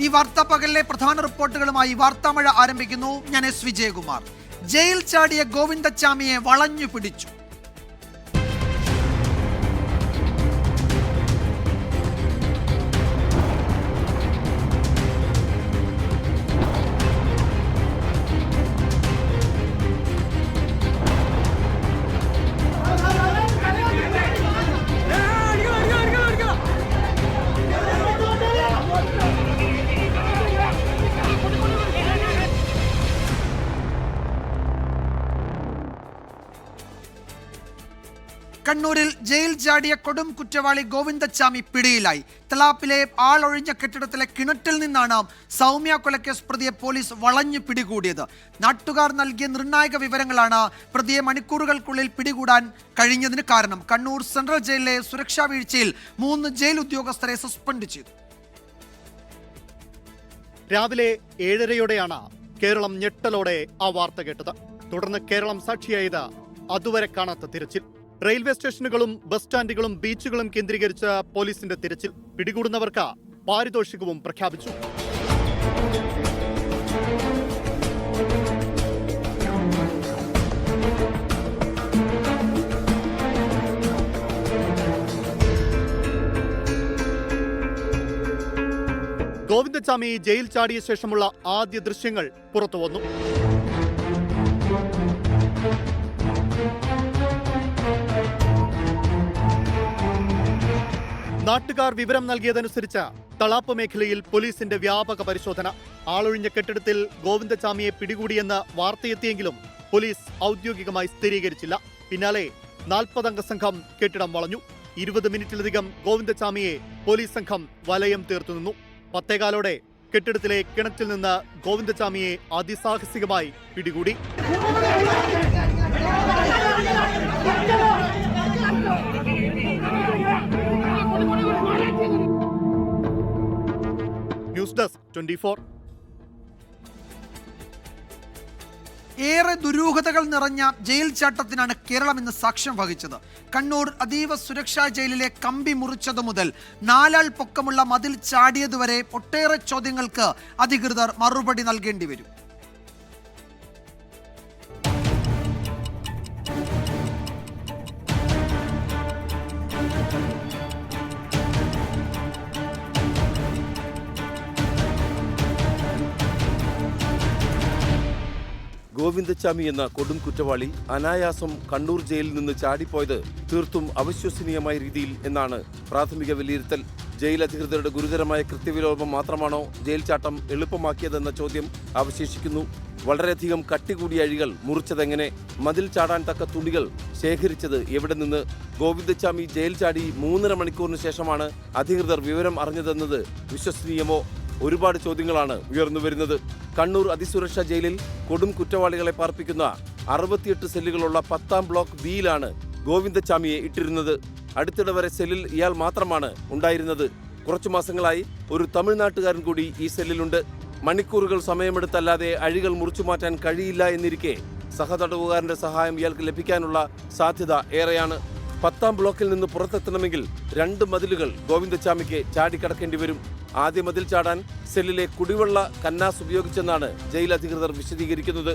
ഈ വാർത്താ പകലിലെ പ്രധാന റിപ്പോർട്ടുകളുമായി വാർത്താമഴ ആരംഭിക്കുന്നു. ഞാൻ എസ് വിജയകുമാർ. ജയിൽ ചാടിയ ഗോവിന്ദച്ചാമിയെ വളഞ്ഞു പിടിച്ചു. കണ്ണൂരിൽ ജയിൽ ചാടിയ കൊടും കുറ്റവാളി ഗോവിന്ദച്ചാമി പിടിയിലായി. തലാപ്പിലെ ആളൊഴിഞ്ഞ കെട്ടിടത്തിലെ കിണറ്റിൽ നിന്നാണ് സൗമ്യ കൊലക്കേസ് പ്രതിയെ പോലീസ് വളഞ്ഞു പിടികൂടിയത്. നാട്ടുകാർ നൽകിയ നിർണായക വിവരങ്ങളാണ് പ്രതിയെ മണിക്കൂറുകൾക്കുള്ളിൽ പിടികൂടാൻ കഴിഞ്ഞതിന് കാരണം. കണ്ണൂർ സെൻട്രൽ ജയിലിലെ സുരക്ഷാ വീഴ്ചയിൽ 3 ജയിൽ ഉദ്യോഗസ്ഥരെ സസ്പെൻഡ് ചെയ്തു. രാവിലെ 7:30യോടെയാണ് കേരളം ഞെട്ടലോടെ ആ വാർത്ത കേട്ടത്. തുടർന്ന് കേരളം സാക്ഷിയായത് അതുവരെ കാണാത്ത തിരച്ചിൽ. റെയിൽവേ സ്റ്റേഷനുകളും ബസ് സ്റ്റാൻഡുകളും ബീച്ചുകളും കേന്ദ്രീകരിച്ച പോലീസിന്റെ തിരച്ചിൽ. പിടികൂടുന്നവർക്ക് പാരിതോഷികവും പ്രഖ്യാപിച്ചു. ഗോവിന്ദച്ചാമി ജയിൽ ചാടിയ ശേഷമുള്ള ആദ്യ ദൃശ്യങ്ങൾ പുറത്തു വന്നു. നാട്ടുകാർ വിവരം നൽകിയതനുസരിച്ച് തളാപ്പ് മേഖലയിൽ പോലീസിന്റെ വ്യാപക പരിശോധന. ആളൊഴിഞ്ഞ കെട്ടിടത്തിൽ ഗോവിന്ദച്ചാമിയെ പിടികൂടിയെന്ന് വാർത്തയെത്തിയെങ്കിലും പോലീസ് ഔദ്യോഗികമായി സ്ഥിരീകരിച്ചില്ല. പിന്നാലെ 40 അംഗ സംഘം കെട്ടിടം വളഞ്ഞു. 20 മിനിറ്റിലധികം ഗോവിന്ദച്ചാമിയെ പോലീസ് സംഘം വലയം തീർത്തുനിന്നു. 10:15 കെട്ടിടത്തിലെ കിണറ്റിൽ നിന്ന് ഗോവിന്ദച്ചാമിയെ അതിസാഹസികമായി പിടികൂടി. News desk 24. ഏറെ ദുരൂഹതകൾ നിറഞ്ഞ ജയിൽ ചാട്ടത്തിനാണ് കേരളം ഇന്ന് സാക്ഷ്യം വഹിച്ചത്. കണ്ണൂർ അതീവ സുരക്ഷാ ജയിലിലെ കമ്പി മുറിച്ചതു മുതൽ 4 ആൾ പൊക്കമുള്ള മതിൽ ചാടിയതുവരെ ഒട്ടേറെ ചോദ്യങ്ങൾക്ക് അധികൃതർ മറുപടി നൽകേണ്ടി വരും. ഗോവിന്ദച്ചാമി എന്ന കൊടും കുറ്റവാളി അനായാസം കണ്ണൂർ ജയിലിൽ നിന്ന് ചാടിപ്പോയത് തീർത്തും അവിശ്വസനീയമായ രീതിയിൽ എന്നാണ് പ്രാഥമിക വിലയിരുത്തൽ. ജയിൽ അധികൃതരുടെ ഗുരുതരമായ കൃത്യവിലോപം മാത്രമാണോ ജയിൽ ചാട്ടം എളുപ്പമാക്കിയതെന്ന ചോദ്യം അവശേഷിക്കുന്നു. വളരെയധികം കട്ടികൂടിയ അഴികൾ മുറിച്ചതെങ്ങനെ? മതിൽ ചാടാൻ തക്ക തുണികൾ ശേഖരിച്ചത് എവിടെ നിന്ന്? ഗോവിന്ദച്ചാമി ജയിൽ ചാടി 3.5 മണിക്കൂറിന് ശേഷമാണ് അധികൃതർ വിവരം അറിഞ്ഞതെന്നത് വിശ്വസനീയമോ? ഒരുപാട് ചോദ്യങ്ങളാണ് ഉയർന്നു വരുന്നത്. കണ്ണൂർ അതിസുരക്ഷാ ജയിലിൽ കൊടും കുറ്റവാളികളെ പാർപ്പിക്കുന്ന 68 സെല്ലുകളുള്ള 10ാം ബ്ലോക്ക് ബിയിലാണ് ഗോവിന്ദച്ചാമിയെ ഇട്ടിരുന്നത്. അടുത്തിടെ വരെ സെല്ലിൽ ഇയാൾ മാത്രമാണ് ഉണ്ടായിരുന്നത്. കുറച്ചു മാസങ്ങളായി ഒരു തമിഴ്നാട്ടുകാരൻ കൂടി ഈ സെല്ലിലുണ്ട്. മണിക്കൂറുകൾ സമയമെടുത്തല്ലാതെ അഴികൾ മുറിച്ചു മാറ്റാൻ കഴിയില്ല എന്നിരിക്കെ സഹതടവുകാരന്റെ സഹായം ഇയാൾക്ക് ലഭിക്കാനുള്ള സാധ്യത ഏറെയാണ്. 10ാം ബ്ലോക്കിൽ നിന്ന് പുറത്തെത്തണമെങ്കിൽ 2 മതിലുകൾ ഗോവിന്ദച്ചാമിക്ക് ചാടിക്കടക്കേണ്ടി വരും. ആദ്യ മതിൽ ചാടാൻ സെല്ലിലെ കുടിവെള്ള കന്നാസ് ഉപയോഗിച്ചെന്നാണ് ജയിൽ അധികൃതർ വിശദീകരിക്കുന്നത്.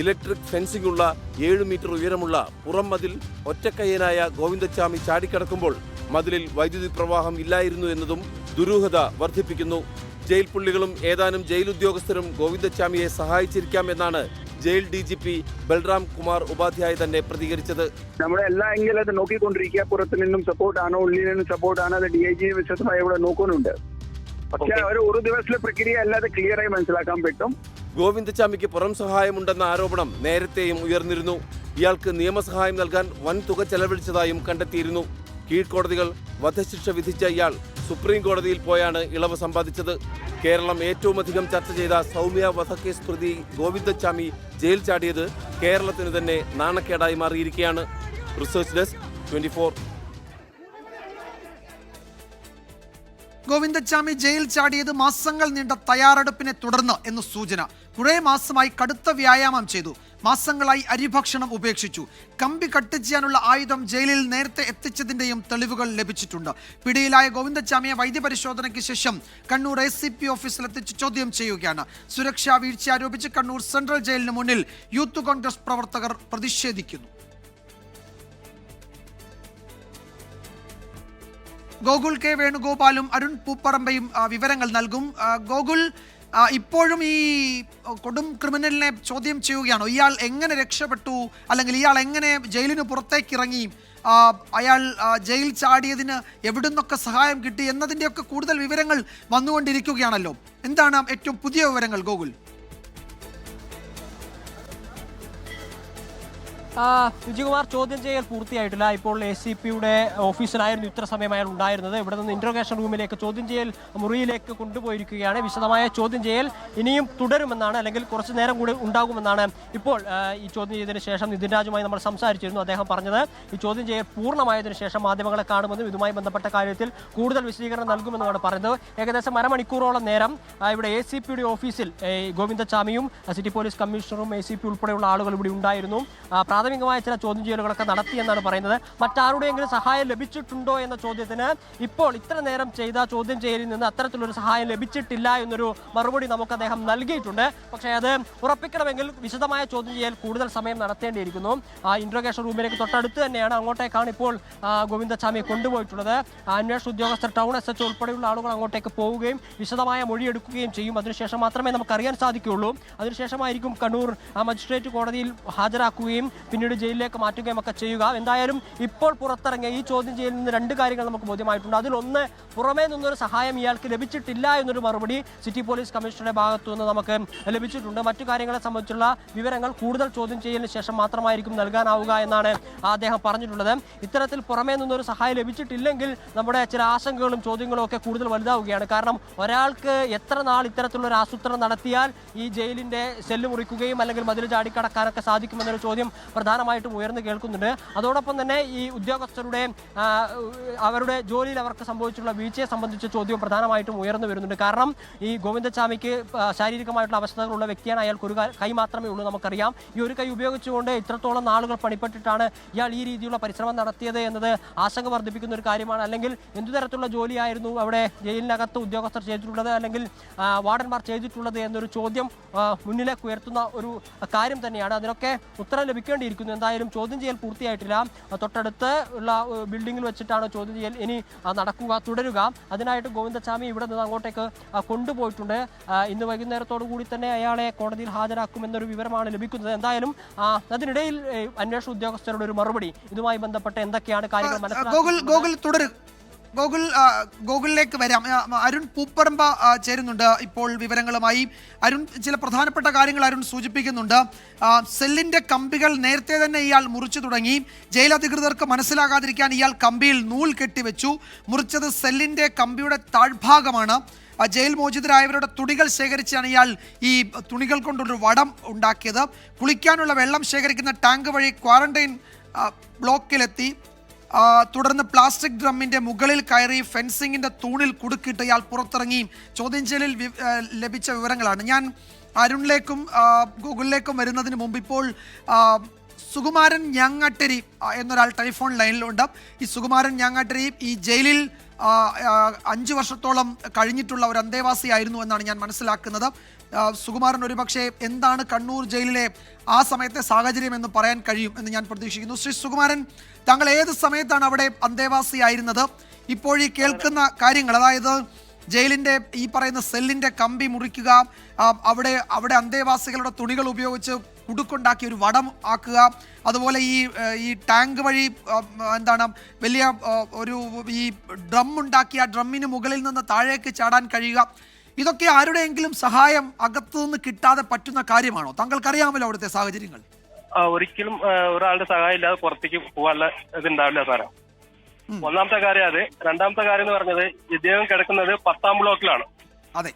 ഇലക്ട്രിക് ഫെൻസിംഗ് ഉള്ള 7 മീറ്റർ ഉയരമുള്ള പുറം മതിൽ ഒറ്റക്കയ്യനായ ഗോവിന്ദച്ചാമി ചാടിക്കടക്കുമ്പോൾ മതിലിൽ വൈദ്യുതി പ്രവാഹം ഇല്ലായിരുന്നു എന്നതും ദുരൂഹത വർദ്ധിപ്പിക്കുന്നു. ജയിൽ പുള്ളികളും ഏതാനും ജയിൽ ഉദ്യോഗസ്ഥരും ഗോവിന്ദച്ചാമിയെ സഹായിച്ചിരിക്കാമെന്നാണ് ജയിൽ DGP ബൽറാം കുമാർ ഉപാധ്യായ തന്നെ പ്രതികരിച്ചത്. നമ്മുടെ എല്ലാ എങ്കിലും അത് നോക്കിക്കൊണ്ടിരിക്കുക. പുറത്തു നിന്നും സപ്പോർട്ടാണോ ഉള്ളിൽ നിന്നും സപ്പോർട്ടാണോ അത് DIG വിശദമായി ഇവിടെ നോക്കുന്നുണ്ട്. പക്ഷേ ഒരു ദിവസത്തിലെ പ്രക്രിയ അല്ലാതെ ക്ലിയറായി മനസ്സിലാക്കാൻ പറ്റും. ഗോവിന്ദച്ചാമിക്ക് പുറം സഹായമുണ്ടെന്ന ആരോപണം നേരത്തെയും ഉയർന്നിരുന്നു. ഇയാൾക്ക് നിയമസഹായം നൽകാൻ വൻ തുക ചെലവഴിച്ചതായും കണ്ടെത്തിയിരുന്നു. കീഴ്ക്കോടതികൾ വധശിക്ഷ വിധിച്ച ഇയാൾ സുപ്രീം കോടതിയിൽ പോയാണ് ഇളവ് സമ്പാദിച്ചത്. കേരളം ഏറ്റവുമധികം ചർച്ച ചെയ്ത സൗമ്യ വധക്കേസ് പ്രതി ഗോവിന്ദച്ചാമി ജയിൽ ചാടിയത് കേരളത്തിന് തന്നെ നാണക്കേടായി മാറിയിരിക്കുകയാണ്. Research desk 24. ഗോവിന്ദച്ചാമി ജയിൽ ചാടിയത് മാസങ്ങൾ നീണ്ട തയ്യാറെടുപ്പിനെ തുടർന്ന് എന്ന് സൂചന. കുറേ മാസമായി കടുത്ത വ്യായാമം ചെയ്തു. മാസങ്ങളായി അരിഭക്ഷണം ഉപേക്ഷിച്ചു. കമ്പി കട്ട് ചെയ്യാനുള്ള ആയുധം ജയിലിൽ നേരത്തെ എത്തിച്ചതിന്റെയും തെളിവുകൾ ലഭിച്ചിട്ടുണ്ട്. പിടിയിലായ ഗോവിന്ദച്ചാമിയെ വൈദ്യപരിശോധനയ്ക്ക് ശേഷം കണ്ണൂർ ACP ഓഫീസിലെത്തിച്ച് ചോദ്യം ചെയ്യുകയാണ്. സുരക്ഷാ വീഴ്ച ആരോപിച്ച് കണ്ണൂർ സെൻട്രൽ ജയിലിന് മുന്നിൽ യൂത്ത് കോൺഗ്രസ് പ്രവർത്തകർ പ്രതിഷേധിക്കുന്നു. ഗോകുൽ K. വേണുഗോപാലും അരുൺ പൂപ്പറമ്പയും വിവരങ്ങൾ നൽകും. ഗോകുൽ, ഇപ്പോഴും ഈ കൊടും ക്രിമിനലിനെ ചോദ്യം ചെയ്യുകയാണോ? ഇയാൾ എങ്ങനെ രക്ഷപ്പെട്ടു, അല്ലെങ്കിൽ ഇയാൾ എങ്ങനെ ജയിലിന് പുറത്തേക്ക് ഇറങ്ങി, അയാൾ ജയിൽ ചാടിയതിന് എവിടുന്നൊക്കെ സഹായം കിട്ടി എന്നതിൻ്റെയൊക്കെ കൂടുതൽ വിവരങ്ങൾ വന്നുകൊണ്ടിരിക്കുകയാണല്ലോ. എന്താണ് ഏറ്റവും പുതിയ വിവരങ്ങൾ ഗോകുൽ? വിജയകുമാർ, ചോദ്യം ചെയ്യൽ പൂർത്തിയായിട്ടില്ല. ഇപ്പോൾ ACPയുടെ ഓഫീസിലായിരുന്നു ഇത്ര സമയം അയാൾ ഉണ്ടായിരുന്നത്. ഇവിടെ നിന്ന് ഇൻട്രോഗേഷൻ റൂമിലേക്ക്, ചോദ്യം ചെയ്യൽ മുറിയിലേക്ക് കൊണ്ടുപോയിരിക്കുകയാണ്. വിശദമായ ചോദ്യം ചെയ്യൽ ഇനിയും തുടരുമെന്നാണ്, അല്ലെങ്കിൽ കുറച്ച് നേരം കൂടി ഉണ്ടാകുമെന്നാണ് ഇപ്പോൾ ഈ ചോദ്യം ചെയ്തതിന് ശേഷം നിതിൻ രാജുമായി നമ്മൾ സംസാരിച്ചിരുന്നു. അദ്ദേഹം പറഞ്ഞത് ഈ ചോദ്യം ചെയ്യൽ പൂർണ്ണമായതിനു ശേഷം മാധ്യമങ്ങളെ കാണുമെന്നും ഇതുമായി ബന്ധപ്പെട്ട കാര്യത്തിൽ കൂടുതൽ വിശദീകരണം നൽകുമെന്നുമാണ് പറയുന്നത്. ഏകദേശം അരമണിക്കൂറോളം നേരം ഇവിടെ ACPയുടെ ഓഫീസിൽ ഗോവിന്ദച്ചാമിയും സിറ്റി പോലീസ് കമ്മീഷണറും ACP ഉൾപ്പെടെയുള്ള ആളുകൾ ഇവിടെ ഉണ്ടായിരുന്നു. പ്രാഥമികമായ ചില ചോദ്യം ചെയ്യലുകളൊക്കെ നടത്തിയെന്നാണ് പറയുന്നത്. മറ്റാരുടെയെങ്കിലും സഹായം ലഭിച്ചിട്ടുണ്ടോ എന്ന ചോദ്യത്തിന് ഇപ്പോൾ ഇത്ര നേരം ചെയ്ത ചോദ്യം ചെയ്യലിൽ നിന്ന് അത്തരത്തിലൊരു സഹായം ലഭിച്ചിട്ടില്ല എന്നൊരു മറുപടി നമുക്ക് അദ്ദേഹം നൽകിയിട്ടുണ്ട്. പക്ഷേ അത് ഉറപ്പിക്കണമെങ്കിൽ വിശദമായ ചോദ്യം ചെയ്യൽ കൂടുതൽ സമയം നടത്തേണ്ടിയിരിക്കുന്നു. ഇൻട്രോഗേഷൻ റൂമിലേക്ക് തൊട്ടടുത്ത് തന്നെയാണ്, അങ്ങോട്ടേക്കാണ് ഇപ്പോൾ ഗോവിന്ദച്ചാമിയെ കൊണ്ടുപോയിട്ടുള്ളത്. അന്വേഷണ ഉദ്യോഗസ്ഥർ, ടൗൺ SHO ഉൾപ്പെടെയുള്ള ആളുകൾ അങ്ങോട്ടേക്ക് പോവുകയും വിശദമായ മൊഴിയെടുക്കുകയും ചെയ്യും. അതിനുശേഷം മാത്രമേ നമുക്കറിയാൻ സാധിക്കുകയുള്ളൂ. അതിനുശേഷമായിരിക്കും കണ്ണൂർ മജിസ്ട്രേറ്റ് കോടതിയിൽ ഹാജരാക്കുകയും പിന്നീട് ജയിലിലേക്ക് മാറ്റുകയും ഒക്കെ ചെയ്യുക. എന്തായാലും ഇപ്പോൾ പുറത്തിറങ്ങിയ ഈ ചോദ്യം ചെയ്യലിൽ നിന്ന് രണ്ട് കാര്യങ്ങൾ നമുക്ക് ബോധ്യമായിട്ടുണ്ട്. അതിലൊന്ന്, പുറമേ നിന്നൊരു സഹായം ഇയാൾക്ക് ലഭിച്ചിട്ടില്ല എന്നൊരു മറുപടി സിറ്റി പോലീസ് കമ്മീഷണറുടെ ഭാഗത്തു നിന്ന് നമുക്ക് ലഭിച്ചിട്ടുണ്ട്. മറ്റു കാര്യങ്ങളെ സംബന്ധിച്ചുള്ള വിവരങ്ങൾ കൂടുതൽ ചോദ്യം ചെയ്യലിന് ശേഷം മാത്രമായിരിക്കും നൽകാനാവുക എന്നാണ് അദ്ദേഹം പറഞ്ഞിട്ടുള്ളത്. ഇത്തരത്തിൽ പുറമേ നിന്നൊരു സഹായം ലഭിച്ചിട്ടില്ലെങ്കിൽ നമ്മുടെ ചില ആശങ്കകളും ചോദ്യങ്ങളും ഒക്കെ കൂടുതൽ വലുതാവുകയാണ്. കാരണം ഒരാൾക്ക് എത്ര നാൾ ഇത്തരത്തിലുള്ള ഒരു ആസൂത്രണം നടത്തിയാൽ ഈ ജയിലിന്റെ സെല്ല് മുറിക്കുകയും അല്ലെങ്കിൽ മതിൽ ചാടിക്കടക്കാനൊക്കെ സാധിക്കുമെന്നൊരു ചോദ്യം പ്രധാനമായിട്ടും ഉയർന്നു കേൾക്കുന്നുണ്ട്. അതോടൊപ്പം തന്നെ ഈ ഉദ്യോഗസ്ഥരുടെ അവരുടെ ജോലിയിൽ അവർക്ക് സംഭവിച്ചിട്ടുള്ള വീഴ്ചയെ സംബന്ധിച്ച ചോദ്യം പ്രധാനമായിട്ടും ഉയർന്നു വരുന്നുണ്ട്. കാരണം ഈ ഗോവിന്ദച്ചാമിക്ക് ശാരീരികമായിട്ടുള്ള അവസ്ഥകളുള്ള വ്യക്തിയാണ്. അയാൾക്ക് ഒരു കൈ മാത്രമേ ഉള്ളൂ, നമുക്കറിയാം. ഈ ഒരു കൈ ഉപയോഗിച്ചുകൊണ്ട് ഇത്രത്തോളം നാളുകൾ പണിപ്പെട്ടിട്ടാണ് ഇയാൾ ഈ രീതിയിലുള്ള പരിശ്രമം നടത്തിയത് എന്നത് ആശങ്ക വർദ്ധിപ്പിക്കുന്ന ഒരു കാര്യമാണ്. അല്ലെങ്കിൽ എന്തു തരത്തിലുള്ള ജോലിയായിരുന്നു അവിടെ ജയിലിനകത്ത് ഉദ്യോഗസ്ഥർ ചെയ്തിട്ടുള്ളത്, അല്ലെങ്കിൽ വാർഡന്മാർ ചെയ്തിട്ടുള്ളത് എന്നൊരു ചോദ്യം മുന്നിലേക്ക് ഉയർത്തുന്ന ഒരു കാര്യം തന്നെയാണ്. അതിനൊക്കെ ഉത്തരം ലഭിക്കേണ്ടിയിരിക്കുന്നു. എന്തായാലും ചോദ്യം ചെയ്യൽ പൂർത്തിയായിട്ടില്ല. തൊട്ടടുത്ത് ഉള്ള ബിൽഡിങ്ങിൽ വെച്ചിട്ടാണ് ചോദ്യം ചെയ്യൽ ഇനി തുടരുക. അതിനായിട്ട് ഗോവിന്ദച്ചാമി ഇവിടെ നിന്ന് അങ്ങോട്ടേക്ക് കൊണ്ടുപോയിട്ടുണ്ട്. ഇന്ന് വൈകുന്നേരത്തോടു കൂടി തന്നെ അയാളെ കോടതിയിൽ ഹാജരാക്കുമെന്നൊരു വിവരമാണ് ലഭിക്കുന്നത്. എന്തായാലും അതിനിടയിൽ അന്വേഷണ ഉദ്യോഗസ്ഥരുടെ ഒരു മറുപടി ഇതുമായി ബന്ധപ്പെട്ട് എന്തൊക്കെയാണ് കാര്യങ്ങൾ മനസ്സിലാക്കുന്നത്. ഗോകുലിലേക്ക് വരാം. അരുൺ പൂപ്പറമ്പ ചേരുന്നുണ്ട് ഇപ്പോൾ വിവരങ്ങളുമായി. അരുൺ, ചില പ്രധാനപ്പെട്ട കാര്യങ്ങൾ അരുൺ സൂചിപ്പിക്കുന്നുണ്ട്. സെല്ലിന്റെ കമ്പികൾ നേരത്തെ തന്നെ ഇയാൾ മുറിച്ചു തുടങ്ങി. ജയിൽ അധികൃതർക്ക് മനസ്സിലാകാതിരിക്കാൻ ഇയാൾ കമ്പിയിൽ നൂൽ കെട്ടിവെച്ചു. മുറിച്ചത് സെല്ലിന്റെ കമ്പിയുടെ താഴ്ഭാഗമാണ്. ജയിൽ മോചിതരായവരുടെ തുണികൾ ശേഖരിച്ചാണ് ഇയാൾ ഈ തുണികൾ കൊണ്ടൊരു വടം ഉണ്ടാക്കിയത്. കുളിക്കാനുള്ള വെള്ളം ശേഖരിക്കുന്ന ടാങ്ക് വഴി ക്വാറന്റൈൻ ബ്ലോക്കിലെത്തി. തുടർന്ന് പ്ലാസ്റ്റിക് ഡ്രമ്മിന്റെ മുകളിൽ കയറി ഫെൻസിങ്ങിന്റെ തൂണിൽ കുടുക്കിയിട്ട് ഇയാൾ പുറത്തിറങ്ങി. ചോദ്യം ചെയ്യലിൽ ലഭിച്ച വിവരങ്ങളാണ്. ഞാൻ അരുണിലേക്കും ഗൂഗിളിലേക്കും വരുന്നതിന് മുമ്പ് ഇപ്പോൾ സുകുമാരൻ ഞാങ്ങാട്ടരി എന്നൊരാൾ ടെലിഫോൺ ലൈനിലുണ്ട്. ഈ സുകുമാരൻ ഞാങ്ങാട്ടരി ഈ ജയിലിൽ 5 വർഷത്തോളം കഴിഞ്ഞിട്ടുള്ള ഒരു അന്തേവാസിയായിരുന്നു എന്നാണ് ഞാൻ മനസ്സിലാക്കുന്നത്. സുകുമാരൻ ഒരുപക്ഷെ എന്താണ് കണ്ണൂർ ജയിലിലെ ആ സമയത്തെ സാഹചര്യം എന്ന് പറയാൻ കഴിയും എന്ന് ഞാൻ പ്രതീക്ഷിക്കുന്നു. ശ്രീ സുകുമാരൻ, താങ്കൾ ഏത് സമയത്താണ് അവിടെ അന്തേവാസിയായിരുന്നത്? ഇപ്പോൾ ഈ കേൾക്കുന്ന കാര്യങ്ങൾ, അതായത് ജയിലിന്റെ ഈ പറയുന്ന സെല്ലിന്റെ കമ്പി മുറിക്കുക, അവിടെ അന്തേവാസികളുടെ തുണികൾ ഉപയോഗിച്ച് കുടുക്കുണ്ടാക്കി ഒരു വടം ആക്കുക, അതുപോലെ ഈ ടാങ്ക് വഴി വലിയ ഒരു ഈ ഡ്രം ഉണ്ടാക്കി ആ ഡ്രമ്മിന് മുകളിൽ നിന്ന് താഴേക്ക് ചാടാൻ കഴിയുക, ഇതൊക്കെ ആരുടെയെങ്കിലും സഹായം അകത്തുനിന്ന് കിട്ടാതെ പറ്റുന്ന കാര്യമാണോ? താങ്കൾക്കറിയാമല്ലോ അവിടുത്തെ സാഹചര്യങ്ങൾ. ഒരിക്കലും ഒരാളുടെ സഹായം ഇല്ലാതെ പുറത്തേക്ക് പോകാനുള്ള ഇതുണ്ടാവില്ല സാറേ. ഒന്നാമത്തെ കാര്യം അത്. രണ്ടാമത്തെ കാര്യം എന്ന് പറഞ്ഞത്, ഇദ്ദേഹം കിടക്കുന്നത് 10ാം ബ്ലോക്കിലാണ്. അതെ,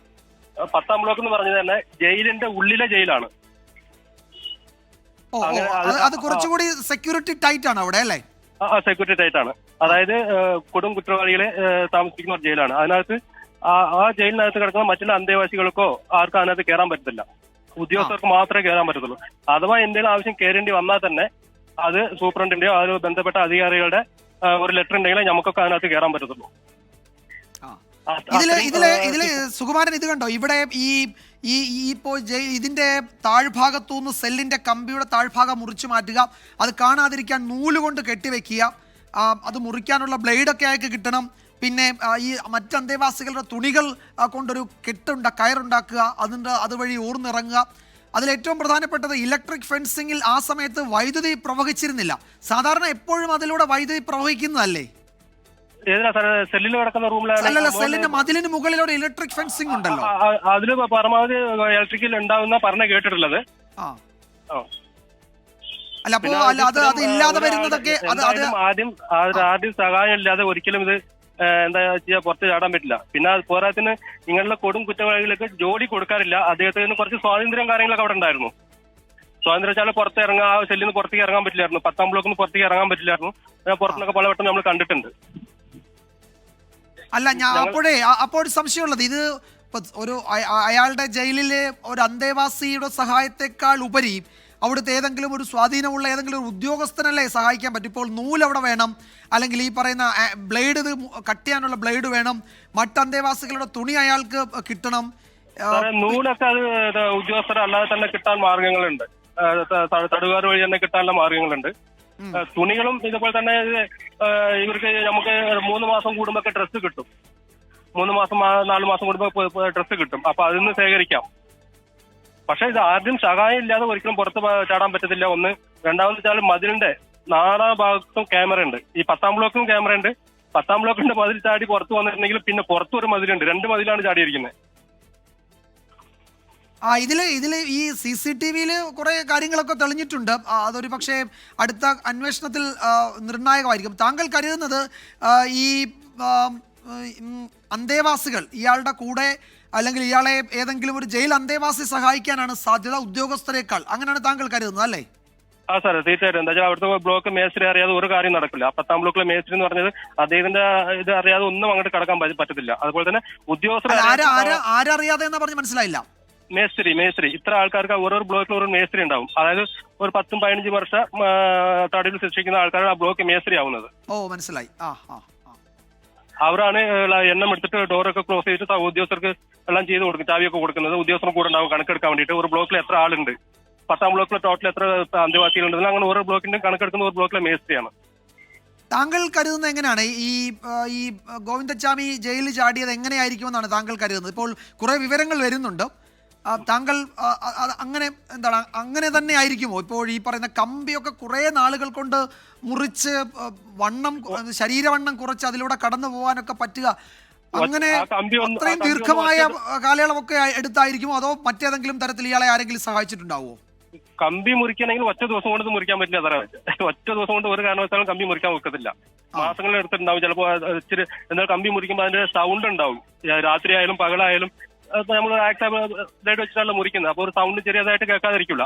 10ാം ബ്ലോക്ക് എന്ന് പറഞ്ഞത് തന്നെ ജയിലിന്റെ ഉള്ളിലെ ജയിലാണ്. അത് കുറച്ചുകൂടി സെക്യൂരിറ്റി ടൈറ്റ് ആണ് അവിടെ, അല്ലേ? സെക്യൂരിറ്റി ടൈറ്റ് ആണ്. അതായത് കൊടും കുറ്റവാളികളെ താമസിക്കുന്ന ഒരു ജയിലാണ്. അതിനകത്ത് ആ ജയിലിനകത്ത് കിടക്കുന്ന മറ്റുള്ള അന്തേവാസികൾക്കോ ആർക്കും അതിനകത്ത് കയറാൻ പറ്റത്തില്ല. ഉദ്യോഗസ്ഥർക്ക് മാത്രമേ കയറാൻ പറ്റത്തുള്ളൂ. അഥവാ എന്തെങ്കിലും ആവശ്യം കയറേണ്ടി വന്നാൽ തന്നെ അത് സൂപ്രണ്ടിന്റെയോ അത് ബന്ധപ്പെട്ട അധികാരികളുടെ ഒരു ലെറ്റർ ഉണ്ടെങ്കിലേ നമുക്കൊക്കെ അതിനകത്ത് കയറാൻ പറ്റത്തുള്ളൂ. ഇതില് സുകുമാരൻ ഇത് കണ്ടോ, ഇവിടെ ഇപ്പോ ഇതിന്റെ താഴ്ഭാഗത്തുനിന്ന് സെല്ലിന്റെ കമ്പിയുടെ താഴ്ഭാഗം മുറിച്ചു മാറ്റുക, അത് കാണാതിരിക്കാൻ നൂലുകൊണ്ട് കെട്ടിവെക്കുക, അത് മുറിക്കാനുള്ള ബ്ലേഡൊക്കെ അയാൾക്ക് കിട്ടണം. പിന്നെ ഈ മറ്റ് അന്തേവാസികളുടെ തുണികൾ കൊണ്ടൊരു കയറുണ്ടാക്കുക, അതുവഴി ഊർന്നിറങ്ങുക. അതിലേറ്റവും പ്രധാനപ്പെട്ടത് ഇലക്ട്രിക് ഫെൻസിങ്ങിൽ ആ സമയത്ത് വൈദ്യുതി പ്രവഹിച്ചിരുന്നില്ല. സാധാരണ എപ്പോഴും അതിലൂടെ വൈദ്യുതി പ്രവഹിക്കുന്നതല്ലേ? സെല്ലിൽ കിടക്കുന്ന റൂമിലാണ്. അല്ലല്ല, സെല്ലിന്റെ മതിലിന് മുകളിലൂടെ ഇലക്ട്രിക് ഫെൻസിങ് ഉണ്ടല്ലോ. അതില് പരമാവധി ഇലക്ട്രിക്കൽ ഉണ്ടാവുന്ന പറഞ്ഞ കേട്ടിട്ടുള്ളത്. അല്ല, അപ്പോ അത് ഇല്ലാതെ വരുന്നതൊക്കെ ആദ്യം സഹായം ഇല്ലാതെ ഒരിക്കലും ഇത് എന്താ ചെയ്യാ പുറത്ത് ചാടാൻ പറ്റില്ല. പിന്നെ പോരാത്തിന് നിങ്ങളുടെ കൊടും കുറ്റവാളികൾക്ക് ജോലി കൊടുക്കാറില്ല. അദ്ദേഹത്തിന് കുറച്ച് സ്വാതന്ത്ര്യം കാര്യങ്ങളൊക്കെ അവിടെ ഉണ്ടായിരുന്നു. സ്വാതന്ത്ര്യം വെച്ചാൽ പുറത്ത് ഇറങ്ങാൻ, ആ സെല്ലിൽ നിന്ന് പുറത്തേക്ക് ഇറങ്ങാൻ പറ്റില്ലായിരുന്നു. 10-ാം ബ്ലോക്കിൽ നിന്ന് പുറത്തേക്ക് ഇറങ്ങാൻ പറ്റില്ലായിരുന്നു. പുറത്തുനിന്നൊക്കെ പലവട്ടം നമ്മൾ കണ്ടിട്ടുണ്ട്. അല്ല, ഞാൻ അപ്പോൾ സംശയമുള്ളത്, ഇത് ഒരു അയാളുടെ ജയിലിലെ ഒരു അന്തേവാസിയുടെ സഹായത്തെക്കാൾ ഉപരി അവിടുത്തെ ഏതെങ്കിലും ഒരു സ്വാധീനമുള്ള ഏതെങ്കിലും ഒരു ഉദ്യോഗസ്ഥനല്ലേ സഹായിക്കാൻ പറ്റും. ഇപ്പോൾ നൂല് അവിടെ വേണം, അല്ലെങ്കിൽ ഈ പറയുന്ന ബ്ലേഡ്, ഇത് കട്ട് ചെയ്യാനുള്ള ബ്ലേഡ് വേണം, മറ്റ് അന്തേവാസികളുടെ തുണി അയാൾക്ക് കിട്ടണം. നൂലൊക്കെ അത് ഉദ്യോഗസ്ഥർ അല്ലാതെ തന്നെ കിട്ടാൻ മാർഗങ്ങളുണ്ട്. തടുകാർ വഴി തന്നെ കിട്ടാനുള്ള മാർഗങ്ങളുണ്ട്. തുണികളും ഇതുപോലെ തന്നെ ഇവർക്ക് നമുക്ക് 3 മാസം കൂടുമ്പോ ഡ്രസ്സ് കിട്ടും. 3 മാസം 4 മാസം കൂടുമ്പോ ഡ്രസ്സ് കിട്ടും. അപ്പൊ അതിൽ നിന്ന് ശേഖരിക്കാം. പക്ഷെ ഇത് ആദ്യം സഹായം ഇല്ലാതെ ഒരിക്കലും പുറത്ത് ചാടാൻ പറ്റത്തില്ല. ഒന്ന്. രണ്ടാമത് വെച്ചാൽ മതിലിന്റെ 4 ഭാഗത്തും ക്യാമറ ഉണ്ട്. ഈ 10-ാം ബ്ലോക്കും ക്യാമറ ഉണ്ട്. 10-ാം ബ്ലോക്കിന്റെ മതിൽ ചാടി പുറത്ത് വന്നിട്ടുണ്ടെങ്കിൽ പിന്നെ പുറത്തും ഒരു മതിലുണ്ട്. 2 മതിലാണ് ചാടിയിരിക്കുന്നത്. ഇതില് ഈ CCTV-യിൽ കുറെ കാര്യങ്ങളൊക്കെ തെളിഞ്ഞിട്ടുണ്ട്. അതൊരു പക്ഷേ അടുത്ത അന്വേഷണത്തിൽ നിർണായകമായിരിക്കും. താങ്കൾ കരുതുന്നത് ഈ അന്തേവാസികൾ ഇയാളുടെ കൂടെ, അല്ലെങ്കിൽ ഇയാളെ ഏതെങ്കിലും ഒരു ജയിൽ അന്തേവാസി സഹായിക്കാനാണ് സാധ്യത ഉദ്യോഗസ്ഥരെക്കാൾ, അങ്ങനെയാണ് താങ്കൾ കരുതുന്നത് അല്ലേ? സാർ തീർച്ചയായിട്ടും. എന്താ വെച്ചാൽ അവിടുത്തെ ബ്ലോക്ക് മേസ്ത്രി അറിയാതെ ഒരു കാര്യം നടക്കില്ല. 10-ാം ബ്ലോക്കിലെ മേസ്ത്രി എന്ന് പറഞ്ഞത് അദ്ദേഹത്തിന്റെ ഇത് അറിയാതെ ഒന്നും അങ്ങോട്ട് കടക്കാൻ പറ്റത്തില്ല. അതുപോലെ തന്നെ ഉദ്യോഗസ്ഥർ ആരറിയാതെ എന്ന് പറഞ്ഞ് മനസ്സിലായില്ല. മേസ്ത്രി ഇത്ര ആൾക്കാർക്ക് ഓരോ ബ്ലോക്കിൽ ഒരു മേസ്ത്രി ഉണ്ടാവും. അതായത് ഒരു 10-15 വർഷം തടവിൽ ശിക്ഷിക്കുന്ന ആൾക്കാരാണ് ആ ബ്ലോക്ക് മേസ്ത്രി ആവുന്നത്. മനസ്സിലായി. അവരാണ് എണ്ണം എടുത്തിട്ട് ഡോറൊക്കെ ക്ലോസ് ചെയ്തിട്ട് ഉദ്യോഗസ്ഥർക്ക് എല്ലാം ചെയ്ത് കൊടുക്കും, ചാവിയൊക്കെ കൊടുക്കുന്നത്. ഉദ്യോഗസ്ഥർ കൂടെ ഉണ്ടാവും കണക്കെടുക്കാൻ വേണ്ടിയിട്ട്. ഒരു ബ്ലോക്കിൽ എത്ര ആളുണ്ട്, 10-ാം ബ്ലോക്കിൽ ടോട്ടൽ എത്ര അന്തേവാസികളുണ്ടെന്ന് അങ്ങനെ ഓരോ ബ്ലോക്കിന്റെ കണക്കെടുക്കുന്ന ഒരു ബ്ലോക്കിലെ മേസ്ത്രിയാണ്. താങ്കൾ കരുതുന്നത് എങ്ങനെയാണ് ഈ ഗോവിന്ദച്ചാമി ജയിലിൽ ചാടിയത് എങ്ങനെയായിരിക്കുമെന്നാണ് താങ്കൾ കരുതുന്നത്? ഇപ്പോൾ കുറെ വിവരങ്ങൾ വരുന്നുണ്ട്. താങ്കൾ അങ്ങനെ തന്നെ ആയിരിക്കുമോ? ഇപ്പോൾ ഈ പറയുന്ന കമ്പിയൊക്കെ കുറെ നാളുകൾ കൊണ്ട് മുറിച്ച് ശരീരവണ്ണം കുറച്ച് അതിലൂടെ കടന്നു പോകാനൊക്കെ പറ്റുക, അങ്ങനെ അത്രയും ദീർഘമായ കാലയളവൊക്കെ എടുത്തായിരിക്കുമോ? അതോ മറ്റേതെങ്കിലും തരത്തിൽ ഇയാളെ ആരെങ്കിലും സഹായിച്ചിട്ടുണ്ടാവുമോ? കമ്പി മുറിക്കണമെങ്കിൽ ഒറ്റ ദിവസം കൊണ്ട് മുറിക്കാൻ പറ്റില്ല സാറേ. ഒറ്റ ദിവസം കൊണ്ട് ഒരു കാരണവശാലും കമ്പി മുറിക്കാൻ ഒക്കത്തില്ല. മാസങ്ങൾ എടുത്തിട്ടുണ്ടാവും. ചിലപ്പോൾ ഇച്ചിരി എന്നാൽ കമ്പി മുറിക്കുമ്പോൾ അതിന്റെ സൗണ്ട് ഉണ്ടാവും. രാത്രി ആയാലും പകലായാലും നമ്മൾ ആക്സായിട്ട് വെച്ചിട്ടാണ് മുറിക്കുന്നത്. അപ്പൊ ഒരു സൗണ്ട് ചെറിയതായിട്ട് കേൾക്കാതിരിക്കില്ല.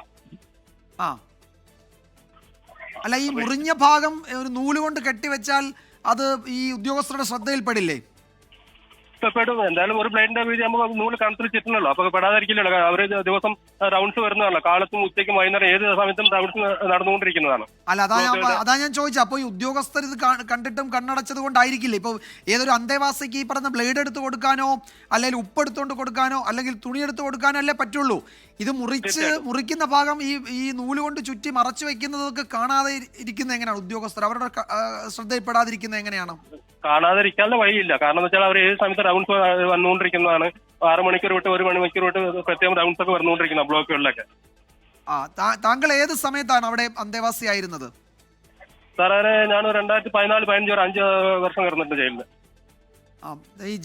അല്ല, ഈ മുറിഞ്ഞ ഭാഗം ഒരു നൂലുകൊണ്ട് കെട്ടിവെച്ചാൽ അത് ഈ ഉദ്യോഗസ്ഥരുടെ ശ്രദ്ധയിൽപ്പെടില്ലേ? പെടും. എന്തായാലും ഒരു ബ്ലേഡിന്റെ വീതി നമുക്ക് നൂല് കണത്തിൽ ചുറ്റണല്ലോ. അപ്പൊ പെടാതിരിക്കില്ലല്ലോ. അവര് ദിവസം റൗണ്ട്സ് വരുന്നതാണല്ലോ. കാലത്തും ഉച്ചയ്ക്കും വൈകുന്നേരം ഏത് സമയത്തും റൗണ്ട്സ് നടന്നുകൊണ്ടിരിക്കുന്നതാണ്. അല്ല, അതാ ഞാൻ ചോദിച്ചത്. അപ്പൊ ഈ ഉദ്യോഗസ്ഥർ ഇത് കണ്ടിട്ടും കണ്ണടച്ചത് കൊണ്ടായിരിക്കില്ല. ഇപ്പൊ ഏതൊരു അന്തേവാസിക്ക് ഈ പറഞ്ഞ ബ്ലേഡ് എടുത്ത് കൊടുക്കാനോ, അല്ലെങ്കിൽ ഉപ്പ് എടുത്തുകൊണ്ട് കൊടുക്കാനോ, അല്ലെങ്കിൽ തുണി എടുത്ത് കൊടുക്കാനോ അല്ലേ പറ്റുള്ളൂ. ഇത് മുറിക്കുന്ന ഭാഗം ഈ നൂല് കൊണ്ട് ചുറ്റി മറച്ചു വെക്കുന്നതൊക്കെ കാണാതെ ഇരിക്കുന്നത് എങ്ങനെയാണ്? ഉദ്യോഗസ്ഥർ അവരുടെ ശ്രദ്ധയിൽപ്പെടാതിരിക്കുന്നത് എങ്ങനെയാണ്? കാണാതിരിക്കാനുള്ള വഴിയില്ല. കാരണം എന്ന് വെച്ചാൽ അവർ ഏത് സമയത്ത് റൗണ്ട്സ് വന്നുകൊണ്ടിരിക്കുന്നതാണ്. 6 മണിക്കൂർ വിട്ട് 1 മണിക്കൂർ വിട്ട് പ്രത്യേകം റൗണ്ട്സ് ഒക്കെ വന്നുകൊണ്ടിരിക്കുന്ന ബ്ലോക്കുകളിലൊക്കെ. താങ്കൾ ഏത് സമയത്താണ് അവിടെ അന്തേവാസി ആയിരുന്നത്? സാറേ, ഞാൻ 2014-15 ഒരു 5 വർഷം കിടന്നിട്ടുണ്ട് ജയിലിൽ. ഈ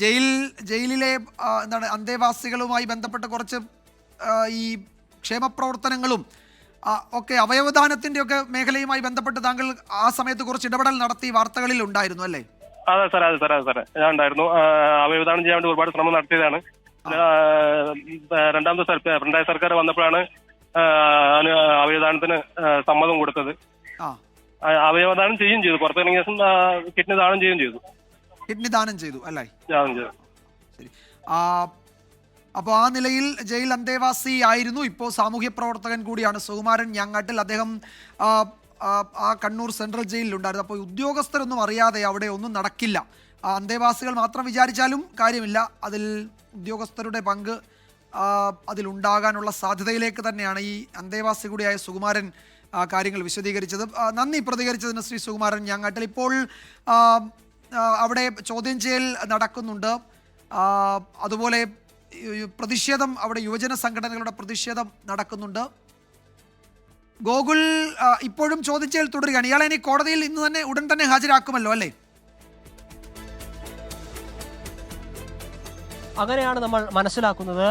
ജയിലിലെ അന്തേവാസികളുമായി ബന്ധപ്പെട്ട കുറച്ച് ഈ ക്ഷേമപ്രവർത്തനങ്ങളും ഒക്കെ അവയവദാനത്തിന്റെ ഒക്കെ മേഖലയുമായി ബന്ധപ്പെട്ട് താങ്കൾ ആ സമയത്ത് കുറച്ച് ഇടപെടൽ നടത്തി വാർത്തകളിൽ ഉണ്ടായിരുന്നു അല്ലേ? അതെ സാറേ. ഞാൻ ഉണ്ടായിരുന്നു. അവയവദാനം ചെയ്യാൻ വേണ്ടി ഒരുപാട് ശ്രമം നടത്തിയതാണ്. രണ്ടാമത്തെ പിണറായി സർക്കാർ വന്നപ്പോഴാണ് അവയവദാനത്തിന് സമ്മതം കൊടുത്തത്. അവയവദാനം ചെയ്യുകയും ചെയ്തു. പുറത്തിറങ്ങിയ ശേഷം കിഡ്നി ദാനം ചെയ്യുകയും ചെയ്തു. കിഡ്നി ദാനം ചെയ്തു അല്ലേ? ദാനം ചെയ്തു. ശരി. അപ്പോൾ ആ നിലയിൽ ജയിൽ അന്തേവാസി ആയിരുന്നു. ഇപ്പോൾ സാമൂഹ്യ പ്രവർത്തകൻ കൂടിയാണ് സുകുമാരൻ ഞാങ്ങാട്ടിൽ. അദ്ദേഹം ആ കണ്ണൂർ സെൻട്രൽ ജയിലിലുണ്ടായിരുന്നു. അപ്പോൾ ഉദ്യോഗസ്ഥരൊന്നും അറിയാതെ അവിടെ ഒന്നും നടക്കില്ല. അന്തേവാസികൾ മാത്രം വിചാരിച്ചാലും കാര്യമില്ല. അതിൽ ഉദ്യോഗസ്ഥരുടെ പങ്ക് അതിലുണ്ടാകാനുള്ള സാധ്യതയിലേക്ക് തന്നെയാണ് ഈ അന്തേവാസി കൂടിയായ സുകുമാരൻ കാര്യങ്ങൾ വിശദീകരിച്ചത്. നന്ദി പ്രതികരിച്ചതിന് ശ്രീ സുകുമാരൻ ഞാങ്ങാട്ടിൽ. ഇപ്പോൾ അവിടെ ചോദ്യം ചെയ്യൽ നടക്കുന്നുണ്ട്. അതുപോലെ പ്രതിഷേധം, അവിടെ യുവജന സംഘടനകളുടെ പ്രതിഷേധം നടക്കുന്നുണ്ട്. ഗോകുൽ ഇപ്പോഴും ചോദ്യം ചെയ്യൽ തുടരുകയാണ്. ഇയാളെ ഇനി കോടതിയിൽ ഇന്ന് തന്നെ ഉടൻ തന്നെ ഹാജരാക്കുമല്ലോ അല്ലേ? അങ്ങനെയാണ് നമ്മൾ മനസ്സിലാക്കുന്നത്.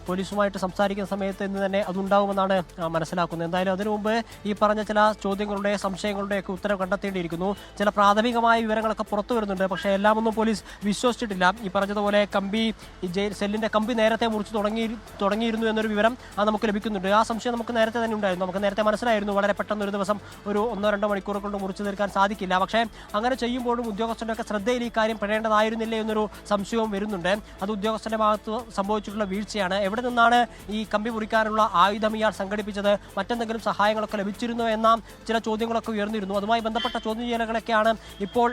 പോലീസുമായിട്ട് സംസാരിക്കുന്ന സമയത്ത് ഇന്ന് തന്നെ അതുണ്ടാകുമെന്നാണ് മനസ്സിലാക്കുന്നത്. എന്തായാലും അതിനു മുമ്പ് ഈ പറഞ്ഞ ചില ചോദ്യങ്ങളുടെ സംശയങ്ങളുടെയൊക്കെ ഉത്തരം കണ്ടെത്തേണ്ടിയിരിക്കുന്നു. ചില പ്രാഥമികമായ വിവരങ്ങളൊക്കെ പുറത്തു വരുന്നുണ്ട്. പക്ഷേ എല്ലാമൊന്നും പോലീസ് വിശ്വസിച്ചിട്ടില്ല. ഈ പറഞ്ഞതുപോലെ കമ്പി, ഈ ജയിൽ സെല്ലിൻ്റെ കമ്പി നേരത്തെ മുറിച്ച് തുടങ്ങിയിരുന്നു എന്നൊരു വിവരം നമുക്ക് ലഭിക്കുന്നുണ്ട്. ആ സംശയം നമുക്ക് നേരത്തെ തന്നെ ഉണ്ടായിരുന്നു. നമുക്ക് നേരത്തെ മനസ്സിലായിരുന്നു വളരെ പെട്ടെന്ന് ഒരു ദിവസം ഒരു 1-2 മണിക്കൂർ കൊണ്ട് മുറിച്ചു തീർക്കാൻ സാധിക്കില്ല. പക്ഷേ അങ്ങനെ ചെയ്യുമ്പോഴും ഉദ്യോഗസ്ഥരുടെയൊക്കെ ശ്രദ്ധയിൽ ഈ കാര്യം പെടേണ്ടതായിരുന്നില്ല എന്നൊരു സംശയവും വരുന്നുണ്ട്. അത് ഉദ്യോഗസ്ഥരുടെ ഭാഗത്ത് സംഭവിച്ചിട്ടുള്ള വീഴ്ചയാണ്. എവിടെ നിന്നാണ് ഈ കമ്പി മുറിക്കാനുള്ള ആയുധം ഇയാൾ സംഘടിപ്പിച്ചത്? മറ്റെന്തെങ്കിലും സഹായങ്ങളൊക്കെ ലഭിച്ചിരുന്നോ എന്ന ചില ചോദ്യങ്ങളൊക്കെ ഉയർന്നിരുന്നു. അതുമായി ബന്ധപ്പെട്ട ചോദ്യം ചെയ്യലുകളൊക്കെയാണ് ഇപ്പോൾ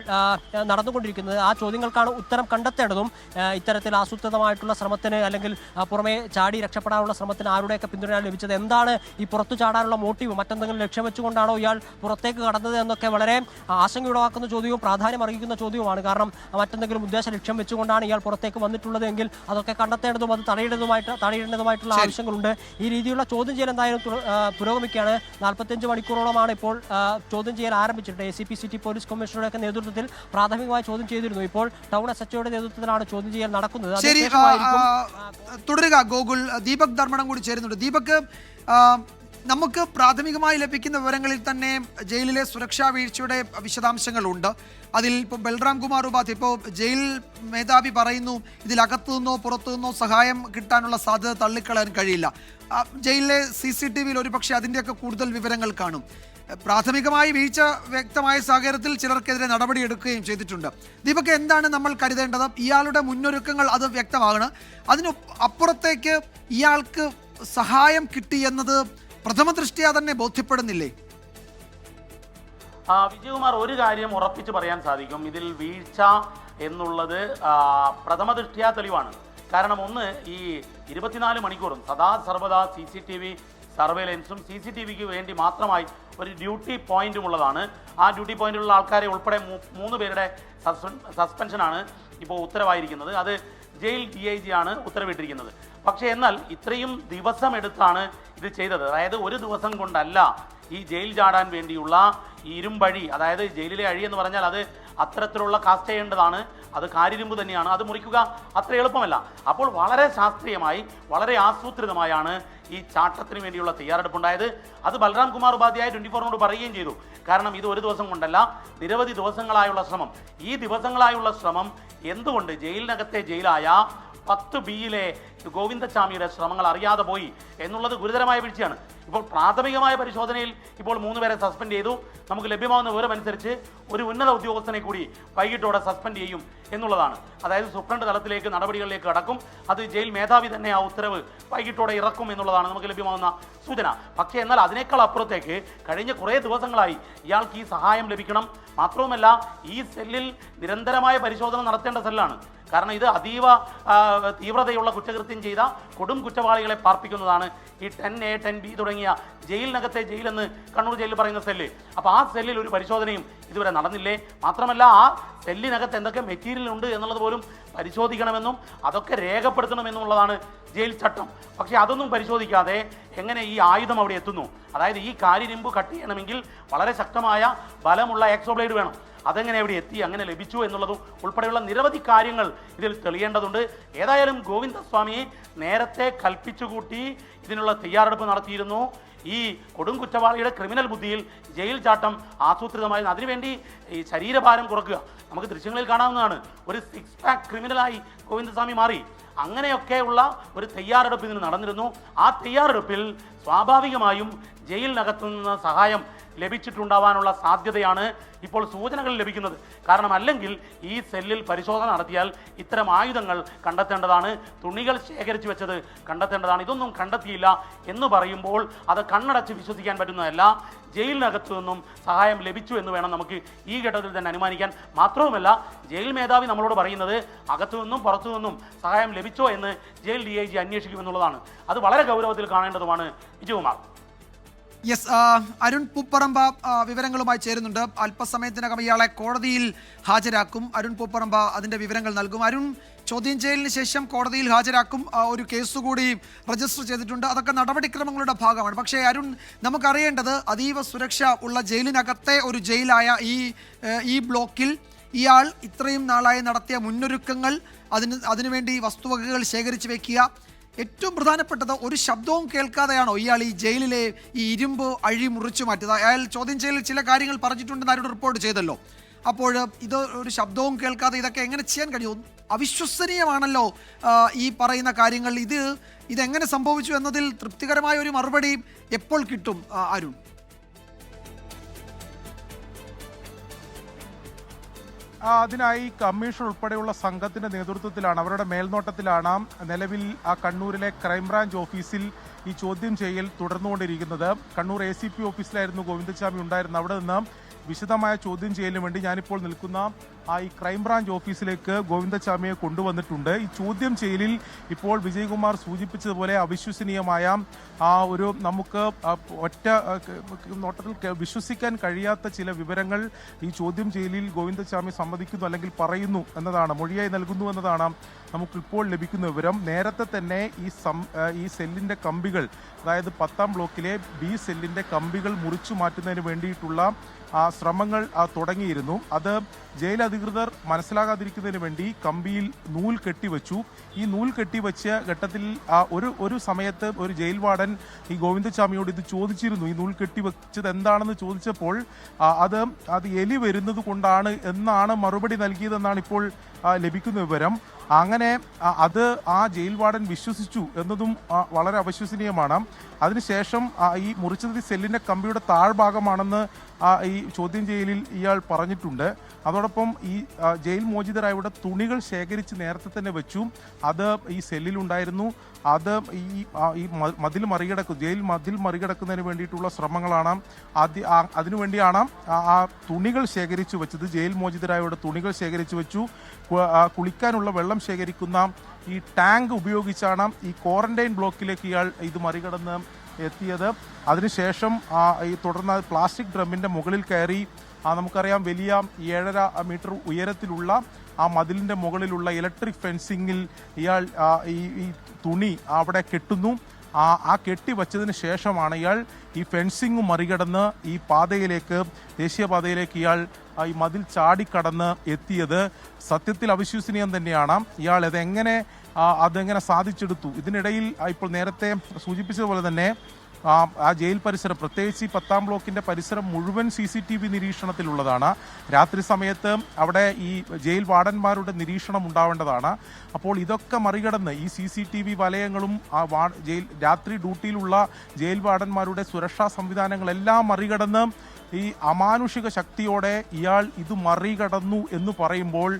നടന്നുകൊണ്ടിരിക്കുന്നത്. ആ ചോദ്യങ്ങൾക്കാണ് ഉത്തരം കണ്ടെത്തേണ്ടതും. ഇത്തരത്തിൽ ആസൂത്രിതമായിട്ടുള്ള ശ്രമത്തിന് അല്ലെങ്കിൽ പുറമെ ചാടി രക്ഷപ്പെടാനുള്ള ശ്രമത്തിന് ആരുടെയൊക്കെ പിന്തുണ ലഭിച്ചത്? എന്താണ് ഈ പുറത്തു ചാടാനുള്ള മോട്ടീവ്? മറ്റെന്തെങ്കിലും ലക്ഷ്യം വെച്ചുകൊണ്ടാണോ ഇയാൾ പുറത്തേക്ക് കടന്നത് എന്നൊക്കെ വളരെ ആശങ്കയുളവാക്കുന്ന ചോദ്യവും പ്രാധാന്യം അർഹിക്കുന്ന ചോദ്യവുമാണ്. കാരണം മറ്റെന്തെങ്കിലും ഉദ്ദേശ ലക്ഷ്യം വെച്ചുകൊണ്ടാണ് ഇയാൾ പുറത്തേക്ക് വന്നിട്ടുള്ളത് എങ്കിൽ അതൊക്കെ കണ്ടെത്തേണ്ടതും അത് തടയേണ്ടതുമായിട്ടുള്ള ആവശ്യങ്ങളുണ്ട്. ഈ രീതിയിലുള്ള ചോദ്യം ചെയ്യൽ എന്തായാലും പുരോഗമിക്കുകയാണ്. 45 മണിക്കൂറോളമാണ് ഇപ്പോൾ ചോദ്യം ചെയ്യൽ ആരംഭിച്ചിട്ട്. ACP സിറ്റി പോലീസ് കമ്മീഷണറുടെയൊക്കെ നേതൃത്വത്തിൽ പ്രാഥമികമായി ചോദ്യം ചെയ്തിരുന്നു. ഇപ്പോൾ ടൗൺ SHOയുടെ നേതൃത്വത്തിലാണ് ചോദ്യം ചെയ്യൽ നടക്കുന്നത്. തുടരുക ഗോകുൽ. ദീപക് ധർമ്മടം കൂടി ചേരുന്നുണ്ട്. ദീപക്, നമുക്ക് പ്രാഥമികമായി ലഭിക്കുന്ന വിവരങ്ങളിൽ തന്നെ ജയിലിലെ സുരക്ഷാ വീഴ്ചയുടെ വിശദാംശങ്ങളുണ്ട്. അതിൽ ഇപ്പോൾ ബൽറാം കുമാർ ഉപാധ്യായ, ഇപ്പോൾ ജയിൽ മേധാവി പറയുന്നു ഇതിലകത്തു നിന്നോ പുറത്തു നിന്നോ സഹായം കിട്ടാനുള്ള സാധ്യത തള്ളിക്കളയാൻ കഴിയില്ല. ജയിലിലെ CCTVയിൽ ഒരുപക്ഷെ അതിൻ്റെയൊക്കെ കൂടുതൽ വിവരങ്ങൾ കാണും. പ്രാഥമികമായി വീഴ്ച വ്യക്തമായ സാഹചര്യത്തിൽ ചിലർക്കെതിരെ നടപടിയെടുക്കുകയും ചെയ്തിട്ടുണ്ട്. ദീപക്, എന്താണ് നമ്മൾ കരുതേണ്ടത്? ഇയാളുടെ മുന്നൊരുക്കങ്ങൾ അത് വ്യക്തമാകണം. അതിന് അപ്പുറത്തേക്ക് ഇയാൾക്ക് സഹായം കിട്ടി എന്നത് പ്രഥമ ദൃഷ്ട്യാ തന്നെ ബോധ്യപ്പെടുന്നില്ലേ? വിജയകുമാർ, ഒരു കാര്യം ഉറപ്പിച്ച് പറയാൻ സാധിക്കും. ഇതിൽ വീഴ്ച എന്നുള്ളത് പ്രഥമ ദൃഷ്ട്യാ തെളിവാണ്. കാരണം ഒന്ന്, ഈ 24 മണിക്കൂറും സദാ സർവദാ CCTV സർവേലൻസും CCTVക്ക് വേണ്ടി മാത്രമായി ഒരു ഡ്യൂട്ടി പോയിന്റും ഉള്ളതാണ്. ആ ഡ്യൂട്ടി പോയിന്റിലുള്ള ആൾക്കാരെ ഉൾപ്പെടെ 3 പേരുടെ സസ്പെൻഷനാണ് ഇപ്പോൾ ഉത്തരവായിരിക്കുന്നത്. അത് ജയിൽ DIG ആണ് ഉത്തരവിട്ടിരിക്കുന്നത്. പക്ഷേ എന്നാൽ ഇത്രയും ദിവസമെടുത്താണ് ഇത് ചെയ്തത്. അതായത് ഒരു ദിവസം കൊണ്ടല്ല ഈ ജയിൽ ചാടാൻ വേണ്ടിയുള്ള ഈ ഇരുമ്പഴി, അതായത് ജയിലിലെ അഴി എന്ന് പറഞ്ഞാൽ അത് അത്തരത്തിലുള്ള കാസ്റ്റ് ചെയ്യേണ്ടതാണ്. അത് കാരിരുമ്പ് തന്നെയാണ്. അത് മുറിക്കുക അത്ര എളുപ്പമല്ല. അപ്പോൾ വളരെ ശാസ്ത്രീയമായി വളരെ ആസൂത്രിതമായാണ് ഈ ചാട്ടത്തിന് വേണ്ടിയുള്ള തയ്യാറെടുപ്പുണ്ടായത്. അത് ബൽറാം കുമാർ ഉപാധ്യായ 24നോട് പറയുകയും ചെയ്തു. കാരണം ഇത് ഒരു ദിവസം കൊണ്ടല്ല, നിരവധി ദിവസങ്ങളായുള്ള ശ്രമം. ഈ ദിവസങ്ങളായുള്ള ശ്രമം എന്തുകൊണ്ട് ജയിലിനകത്തെ ജയിലായ 10B-യിലെ ഗോവിന്ദച്ചാമിയുടെ ശ്രമങ്ങൾ അറിയാതെ പോയി എന്നുള്ളത് ഗുരുതരമായ വീഴ്ചയാണ്. ഇപ്പോൾ പ്രാഥമികമായ പരിശോധനയിൽ ഇപ്പോൾ 3 പേരെ സസ്പെൻഡ് ചെയ്തു. നമുക്ക് ലഭ്യമാകുന്ന വിവരമനുസരിച്ച് ഒരു ഉന്നത ഉദ്യോഗസ്ഥനെ കൂടി വൈകിട്ടോടെ സസ്പെൻഡ് ചെയ്യും എന്നുള്ളതാണ്. അതായത് സൂപ്രണ്ട് തലത്തിലേക്ക് നടപടികളിലേക്ക് കടക്കും. അത് ജയിൽ മേധാവി തന്നെ ആ ഉത്തരവ് വൈകിട്ടോടെ ഇറക്കും എന്നുള്ളതാണ് നമുക്ക് ലഭ്യമാകുന്ന സൂചന. പക്ഷേ എന്നാൽ അതിനേക്കാൾ അപ്പുറത്തേക്ക് കഴിഞ്ഞ കുറേ ദിവസങ്ങളായി ഇയാൾക്ക് ഈ സഹായം ലഭിക്കണം. മാത്രവുമല്ല, ഈ സെല്ലിൽ നിരന്തരമായ പരിശോധന നടത്തേണ്ട സെല്ലാണ്. കാരണം ഇത് അതീവ തീവ്രതയുള്ള കുറ്റകൃത്യം ചെയ്ത കൊടും കുറ്റവാളികളെ പാർപ്പിക്കുന്നതാണ് ഈ 10A 10B തുടങ്ങിയ ജയിലിനകത്തെ ജയിലെന്ന് കണ്ണൂർ ജയിലിൽ പറയുന്ന സെല്ല്. അപ്പോൾ ആ സെല്ലിൽ ഒരു പരിശോധനയും ഇതുവരെ നടന്നില്ലേ? മാത്രമല്ല, ആ സെല്ലിനകത്ത് എന്തൊക്കെ മെറ്റീരിയൽ ഉണ്ട് എന്നുള്ളത് പോലും പരിശോധിക്കണമെന്നും അതൊക്കെ രേഖപ്പെടുത്തണമെന്നുള്ളതാണ് ജയിൽ ചട്ടം. പക്ഷേ അതൊന്നും പരിശോധിക്കാതെ എങ്ങനെ ഈ ആയുധം അവിടെ എത്തുന്നു? അതായത് ഈ കാരിരുമ്പ് കട്ട് ചെയ്യണമെങ്കിൽ വളരെ ശക്തമായ ബലമുള്ള എക്സോബ്ലേഡ് വേണം. അതെങ്ങനെ എവിടെ എത്തി, അങ്ങനെ ലഭിച്ചു എന്നുള്ളതും ഉൾപ്പെടെയുള്ള നിരവധി കാര്യങ്ങൾ ഇതിൽ തെളിയേണ്ടതുണ്ട്. ഏതായാലും ഗോവിന്ദസ്വാമിയെ നേരത്തെ കൽപ്പിച്ചുകൂട്ടി ഇതിനുള്ള തയ്യാറെടുപ്പ് നടത്തിയിരുന്നു. ഈ കൊടും കുറ്റവാളിയുടെ ക്രിമിനൽ ബുദ്ധിയിൽ ജയിൽ ചാട്ടം ആസൂത്രിതമായിരുന്നു. അതിനുവേണ്ടി ഈ ശരീരഭാരം കുറക്കുക നമുക്ക് ദൃശ്യങ്ങളിൽ കാണാവുന്നതാണ്. ഒരു 6 പാക്ക് ക്രിമിനലായി ഗോവിന്ദസ്വാമി മാറി. അങ്ങനെയൊക്കെയുള്ള ഒരു തയ്യാറെടുപ്പ് ഇതിന് നടന്നിരുന്നു. ആ തയ്യാറെടുപ്പിൽ സ്വാഭാവികമായും ജയിലിനകത്തു നിന്ന് സഹായം ലഭിച്ചിട്ടുണ്ടാവാനുള്ള സാധ്യതയാണ് ഇപ്പോൾ സൂചനകൾ ലഭിക്കുന്നത്. കാരണം അല്ലെങ്കിൽ ഈ സെല്ലിൽ പരിശോധന നടത്തിയാൽ ഇത്തരം ആയുധങ്ങൾ കണ്ടെത്തേണ്ടതാണ്, തുണികൾ ശേഖരിച്ചു വെച്ചത് കണ്ടെത്തേണ്ടതാണ്. ഇതൊന്നും കണ്ടെത്തിയില്ല എന്ന് പറയുമ്പോൾ അത് കണ്ണടച്ച് വിശ്വസിക്കാൻ പറ്റുന്നതല്ല. ജയിലിനകത്തു നിന്നും സഹായം ലഭിച്ചു എന്ന് വേണം നമുക്ക് ഈ ഘട്ടത്തിൽ തന്നെ അനുമാനിക്കാൻ. മാത്രവുമല്ല, ജയിൽ മേധാവി നമ്മളോട് പറയുന്നത് അകത്തു നിന്നും പുറത്തു നിന്നും സഹായം ലഭിച്ചോ എന്ന് ജയിൽ DIG അന്വേഷിക്കുമെന്നുള്ളതാണ്. അത് വളരെ ഗൗരവത്തിൽ കാണേണ്ടതുമാണ്. വിജയകുമാർ. യെസ്, അരുൺ പൂപ്പറമ്പ വിവരങ്ങളുമായി ചേരുന്നുണ്ട്. അല്പസമയത്തിനകം ഇയാളെ കോടതിയിൽ ഹാജരാക്കും. അരുൺ പൂപ്പറമ്പ അതിന്റെ വിവരങ്ങൾ നൽകും. അരുൺ, ചോദ്യം ചെയ്യലിന് ശേഷം കോടതിയിൽ ഹാജരാക്കും. ഒരു കേസ് കൂടി രജിസ്റ്റർ ചെയ്തിട്ടുണ്ട്. അതൊക്കെ നടപടിക്രമങ്ങളുടെ ഭാഗമാണ്. പക്ഷേ അരുൺ, നമുക്കറിയേണ്ടത് അതീവ സുരക്ഷ ഉള്ള ജയിലിനകത്തെ ഒരു ജയിലായ ഈ ബ്ലോക്കിൽ ഇയാൾ ഇത്രയും നാളായി നടത്തിയ മുന്നൊരുക്കങ്ങൾ, അതിനുവേണ്ടി വസ്തുവകകൾ ശേഖരിച്ചു വെക്കുക, ഏറ്റവും പ്രധാനപ്പെട്ടത് ഒരു ശബ്ദവും കേൾക്കാതെയാണോ ഇയാൾ ഈ ജയിലിലെ ഈ ഇരുമ്പ് അഴി മുറിച്ചു മാറ്റിയത്? അയാൾ ചോദ്യം ചെയ്യലിൽ ചില കാര്യങ്ങൾ പറഞ്ഞിട്ടുണ്ടെന്ന് ആരോട് റിപ്പോർട്ട് ചെയ്തല്ലോ. അപ്പോൾ ഇത് ഒരു ശബ്ദവും കേൾക്കാതെ ഇതൊക്കെ എങ്ങനെ ചെയ്യാൻ കഴിയും? അവിശ്വസനീയമാണല്ലോ ഈ പറയുന്ന കാര്യങ്ങൾ. ഇതെങ്ങനെ സംഭവിച്ചു എന്നതിൽ തൃപ്തികരമായ ഒരു മറുപടി എപ്പോൾ കിട്ടും അരുൺ? അതിനായി കമ്മീഷൻ ഉൾപ്പെടെയുള്ള സംഘത്തിന്റെ നേതൃത്വത്തിലാണ്, അവരുടെ മേൽനോട്ടത്തിലാണ് നിലവിൽ കണ്ണൂരിലെ ക്രൈംബ്രാഞ്ച് ഓഫീസിൽ ഈ ചോദ്യം ചെയ്യൽ തുടർന്നുകൊണ്ടിരിക്കുന്നത്. കണ്ണൂർ ACP ഓഫീസിലായിരുന്നു ഗോവിന്ദച്ചാമി ഉണ്ടായിരുന്നത്. അവിടെ നിന്ന് വിശദമായ ചോദ്യം ചെയ്യലിന് വേണ്ടി ഞാനിപ്പോൾ നിൽക്കുന്ന ഈ ക്രൈംബ്രാഞ്ച് ഓഫീസിലേക്ക് ഗോവിന്ദച്ചാമിയെ കൊണ്ടുവന്നിട്ടുണ്ട്. ഈ ചോദ്യം ചെയ്യലിൽ ഇപ്പോൾ വിജയകുമാർ സൂചിപ്പിച്ചതുപോലെ അവിശ്വസനീയമായ ഒരു നമുക്ക് ഒറ്റ നോട്ടത്തിൽ വിശ്വസിക്കാൻ കഴിയാത്ത ചില വിവരങ്ങൾ ഈ ചോദ്യം ചെയ്യലിൽ ഗോവിന്ദച്ചാമി സമ്മതിക്കുന്നു അല്ലെങ്കിൽ പറയുന്നു എന്നതാണ്, മൊഴിയായി നൽകുന്നു എന്നതാണ് നമുക്കിപ്പോൾ ലഭിക്കുന്ന വിവരം. നേരത്തെ തന്നെ ഈ സെല്ലിൻ്റെ കമ്പികൾ, അതായത് 10ാം ബ്ലോക്കിലെ B സെല്ലിൻ്റെ കമ്പികൾ മുറിച്ചു മാറ്റുന്നതിന് വേണ്ടിയിട്ടുള്ള ശ്രമങ്ങൾ തുടങ്ങിയിരുന്നു. അത് ജയിൽ അധികൃതർ മനസ്സിലാകാതിരിക്കുന്നതിന് വേണ്ടി കമ്പിയിൽ നൂൽ കെട്ടിവെച്ചു. ഈ നൂൽ കെട്ടിവെച്ച ഘട്ടത്തിൽ ഒരു സമയത്ത് ഒരു ജയിൽ വാർഡൻ ഈ ഗോവിന്ദച്ചാമിയോട് ഇത് ചോദിച്ചിരുന്നു. ഈ നൂൽ കെട്ടിവെച്ചത് എന്താണെന്ന് ചോദിച്ചപ്പോൾ അത് എലി വരുന്നത് കൊണ്ടാണ് എന്നാണ് മറുപടി നൽകിയതെന്നാണ് ഇപ്പോൾ ലഭിക്കുന്ന വിവരം. അങ്ങനെ അത് ആ ജയിൽ വാർഡൻ വിശ്വസിച്ചു എന്നതും വളരെ അവിശ്വസനീയമാണ്. അതിനുശേഷം ഈ മുറിച്ചത് സെല്ലിൻ്റെ കമ്പിയുടെ താഴ്ഭാഗമാണെന്ന് ഈ ചോദ്യം ചെയ്യലിൽ ഇയാൾ പറഞ്ഞിട്ടുണ്ട്. അതോടൊപ്പം ഈ ജയിൽ മോചിതരായവിടെ തുണികൾ ശേഖരിച്ച് നേരത്തെ തന്നെ വെച്ചു. അത് ഈ സെല്ലിലുണ്ടായിരുന്നു. അത് ഈ മതിൽ മറികടക്കും, ജയിൽ മതിൽ മറികടക്കുന്നതിന് വേണ്ടിയിട്ടുള്ള ശ്രമങ്ങളാണ്. അതിനുവേണ്ടിയാണ് ആ തുണികൾ ശേഖരിച്ചു വെച്ചത്. ജയിൽ മോചിതരായവിടെ തുണികൾ ശേഖരിച്ചു വെച്ചു. കുളിക്കാനുള്ള വെള്ളം ശേഖരിക്കുന്ന ഈ ടാങ്ക് ഉപയോഗിച്ചാണ് ഈ ക്വാറന്റൈൻ ബ്ലോക്കിലേക്ക് ഇയാൾ ഇത് മറികടന്ന് എത്തിയത്. അതിനുശേഷം ഈ തുടർന്ന് പ്ലാസ്റ്റിക് ഡ്രമ്മിൻ്റെ മുകളിൽ കയറി നമുക്കറിയാം വലിയ 7.5 മീറ്റർ ഉയരത്തിലുള്ള ആ മതിലിൻ്റെ മുകളിലുള്ള ഇലക്ട്രിക് ഫെൻസിങ്ങിൽ ഇയാൾ ഈ തുണി അവിടെ കെട്ടുന്നു. ആ കെട്ടിവച്ചതിന് ശേഷമാണ് ഇയാൾ ഈ ഫെൻസിങ് മറികടന്ന് ഈ പാതയിലേക്ക്, ദേശീയപാതയിലേക്ക് ഇയാൾ ഈ മതിൽ ചാടിക്കടന്ന് എത്തിയത്. സത്യത്തിൽ അവിശ്വസനീയം തന്നെയാണ്. ഇയാൾ അതെങ്ങനെ സാധിച്ചെടുത്തു? ഇതിനിടയിൽ ഇപ്പോൾ നേരത്തെ സൂചിപ്പിച്ചതുപോലെ തന്നെ ആ ജയിൽ പരിസരം, പ്രത്യേകിച്ച് ഈ 10ാം ബ്ലോക്കിൻ്റെ പരിസരം മുഴുവൻ CCTV നിരീക്ഷണത്തിലുള്ളതാണ്. രാത്രി സമയത്ത് അവിടെ ഈ ജയിൽ വാർഡന്മാരുടെ നിരീക്ഷണം ഉണ്ടാവേണ്ടതാണ്. അപ്പോൾ ഇതൊക്കെ മറികടന്ന് ഈ CCTV വലയങ്ങളും രാത്രി ഡ്യൂട്ടിയിലുള്ള ജയിൽ വാർഡന്മാരുടെ സുരക്ഷാ സംവിധാനങ്ങളെല്ലാം മറികടന്ന് ഈ അമാനുഷിക ശക്തിയോടെ ഇയാൾ ഇത് മറികടന്നു എന്ന് പറയുമ്പോൾ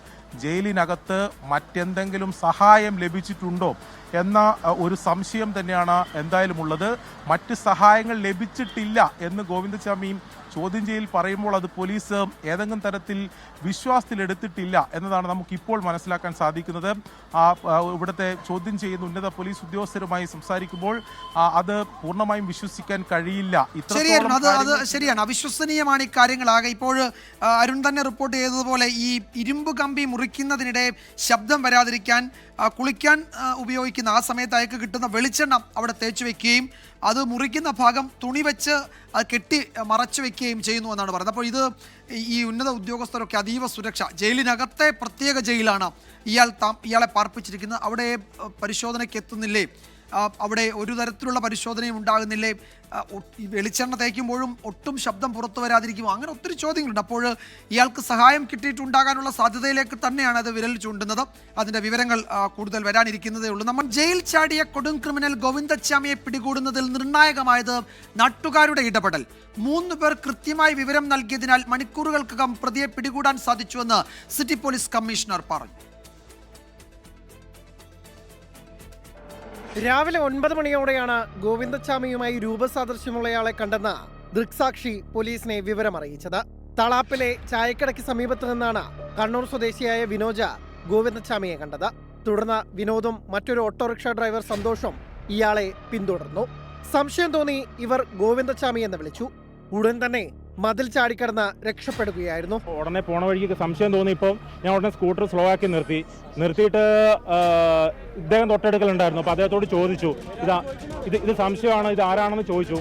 ജയിലിനകത്ത് മറ്റെന്തെങ്കിലും സഹായം ലഭിച്ചിട്ടുണ്ടോ എന്ന ഒരു സംശയം തന്നെയാണ് എന്തായാലും ഉള്ളത്. മറ്റ് സഹായങ്ങൾ ലഭിച്ചിട്ടില്ല എന്ന് ഗോവിന്ദച്ചാമി ചോദ്യം ചെയ്യൽ പറയുമ്പോൾ അത് പോലീസ് ഏതെങ്കിലും തരത്തിൽ വിശ്വാസത്തിലെടുത്തിട്ടില്ല എന്നതാണ് നമുക്കിപ്പോൾ മനസ്സിലാക്കാൻ സാധിക്കുന്നത്. ഇവിടുത്തെ ചോദ്യം ചെയ്യുന്ന ഉന്നത പോലീസ് ഉദ്യോഗസ്ഥരുമായി സംസാരിക്കുമ്പോൾ അത് പൂർണ്ണമായും വിശ്വസിക്കാൻ കഴിയില്ല. ശരിയാണ്, അവിശ്വസനീയമാണ് ഈ കാര്യങ്ങളാകെ. ഇപ്പോൾ അരുൺ തന്നെ റിപ്പോർട്ട് ചെയ്തതുപോലെ ഈ ഇരുമ്പ് കമ്പി മുറിക്കുന്നതിനിടെ ശബ്ദം വരാതിരിക്കാൻ കുളിക്കാൻ ഉപയോഗിക്കുന്ന ആ സമയത്ത് അയാൾക്ക് കിട്ടുന്ന വെളിച്ചെണ്ണ അവിടെ തേച്ച് വെക്കുകയും അത് മുറിക്കുന്ന ഭാഗം തുണി വെച്ച് അത് കെട്ടി മറച്ചു വെക്കുകയും ചെയ്യുന്നു എന്നാണ് പറയുന്നത്. അപ്പോൾ ഈ ഉന്നത ഉദ്യോഗസ്ഥരൊക്കെ അതീവ സുരക്ഷ, ജയിലിനകത്തെ പ്രത്യേക ജയിലാണ് ഇയാളെ പാർപ്പിച്ചിരിക്കുന്നത്. അവിടെ പരിശോധനയ്ക്ക് എത്തുന്നില്ലേ അവിടെ ഒരു തരത്തിലുള്ള പരിശോധനയും ഉണ്ടാകുന്നില്ലേ? ഈ വെളിച്ചെണ്ണ തേക്കുമ്പോഴും ഒട്ടും ശബ്ദം പുറത്തു വരാതിരിക്കുമോ? അങ്ങനെ ഒത്തിരി ചോദ്യങ്ങളുണ്ട്. അപ്പോൾ ഇയാൾക്ക് സഹായം കിട്ടിയിട്ടുണ്ടാകാനുള്ള സാധ്യതയിലേക്ക് തന്നെയാണ് അത് വിരൽ ചൂണ്ടുന്നത്. അതിന്റെ വിവരങ്ങൾ കൂടുതൽ വരാനിരിക്കുന്നതേ ഉള്ളൂ. നമ്മൾ ജയിൽ ചാടിയ കൊടും ക്രിമിനൽ ഗോവിന്ദച്ചാമിയെ പിടികൂടുന്നതിൽ നിർണായകമായത് നാട്ടുകാരുടെ ഇടപെടൽ. 3 പേർ കൃത്യമായി വിവരം നൽകിയതിനാൽ മണിക്കൂറുകൾക്കകം പ്രതിയെ പിടികൂടാൻ സാധിച്ചുവെന്ന് സിറ്റി പോലീസ് കമ്മീഷണർ പറഞ്ഞു. രാവിലെ 9 മണിയോടെയാണ് ഗോവിന്ദച്ചാമിയുമായി രൂപസാദൃശ്യമുള്ളയാളെ കണ്ടെന്ന് ദൃക്സാക്ഷി പോലീസിനെ വിവരമറിയിച്ചത്. തളാപ്പിലെ ചായക്കടയ്ക്ക് സമീപത്ത് നിന്നാണ് കണ്ണൂർ സ്വദേശിയായ വിനോജ ഗോവിന്ദച്ചാമിയെ കണ്ടത്. തുടർന്ന് വിനോദും മറ്റൊരു ഓട്ടോറിക്ഷ ഡ്രൈവർ സന്തോഷും ഇയാളെ പിന്തുടർന്നു. സംശയം തോന്നി ഇവർ ഗോവിന്ദച്ചാമി എന്ന് വിളിച്ചു. ഉടൻ തന്നെ മതിൽ ചാടിക്കടന്ന് രക്ഷപ്പെടുകയായിരുന്നു. ഉടനെ പോണ വഴിക്ക് സംശയം തോന്നിയപ്പോൾ ഞാൻ ഉടനെ സ്കൂട്ടർ സ്ലോ ആക്കി നിർത്തിയിട്ട് ഇദ്ദേഹം തൊട്ടടുക്കലുണ്ടായിരുന്നു. അപ്പോൾ അദ്ദേഹത്തോട് ചോദിച്ചു, ഇത് സംശയമാണ്, ഇത് ആരാണെന്ന് ചോദിച്ചു.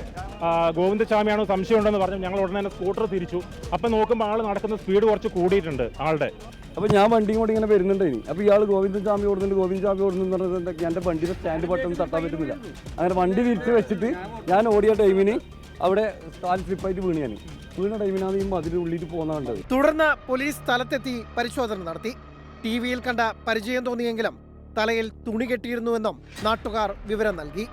ഗോവിന്ദച്ചാമിയാണോ സംശയം ഉണ്ടെന്ന് പറഞ്ഞു. ഞങ്ങൾ ഉടനെ തന്നെ സ്കൂട്ടർ തിരിച്ചു. അപ്പം നോക്കുമ്പോൾ ആൾ നടക്കുന്ന സ്പീഡ് കുറച്ച് കൂടിയിട്ടുണ്ട് ആളുടെ. അപ്പോൾ ഞാൻ വണ്ടിയും കൂടി ഇങ്ങനെ വരുന്നുണ്ട്. അപ്പോൾ ഇയാൾ ഗോവിന്ദച്ചാമി ഓടുന്നുണ്ട് പറഞ്ഞിട്ടുണ്ടെങ്കിൽ എൻ്റെ വണ്ടിയുടെ സ്റ്റാൻഡ് ബട്ടൺ തട്ടാൻ പറ്റുന്നില്ല. അങ്ങനെ വണ്ടി തിരിച്ച് വെച്ചിട്ട് ഞാൻ ഓടിയ ടൈമിന് അവിടെ കാൽ സ്ലിപ്പായിട്ട് വീണ ടൈമിനാണ് ഈ മതിലുള്ളിൽ പോകുന്ന കണ്ടത്. തുടർന്ന് പോലീസ് സ്ഥലത്തെത്തി പരിശോധന നടത്തി. ടിവിയിൽ കണ്ട പരിചയം തോന്നിയെങ്കിലും തലയിൽ തുണി കെട്ടിയിരുന്നുവെന്നും നാട്ടുകാർ വിവരം നൽകി.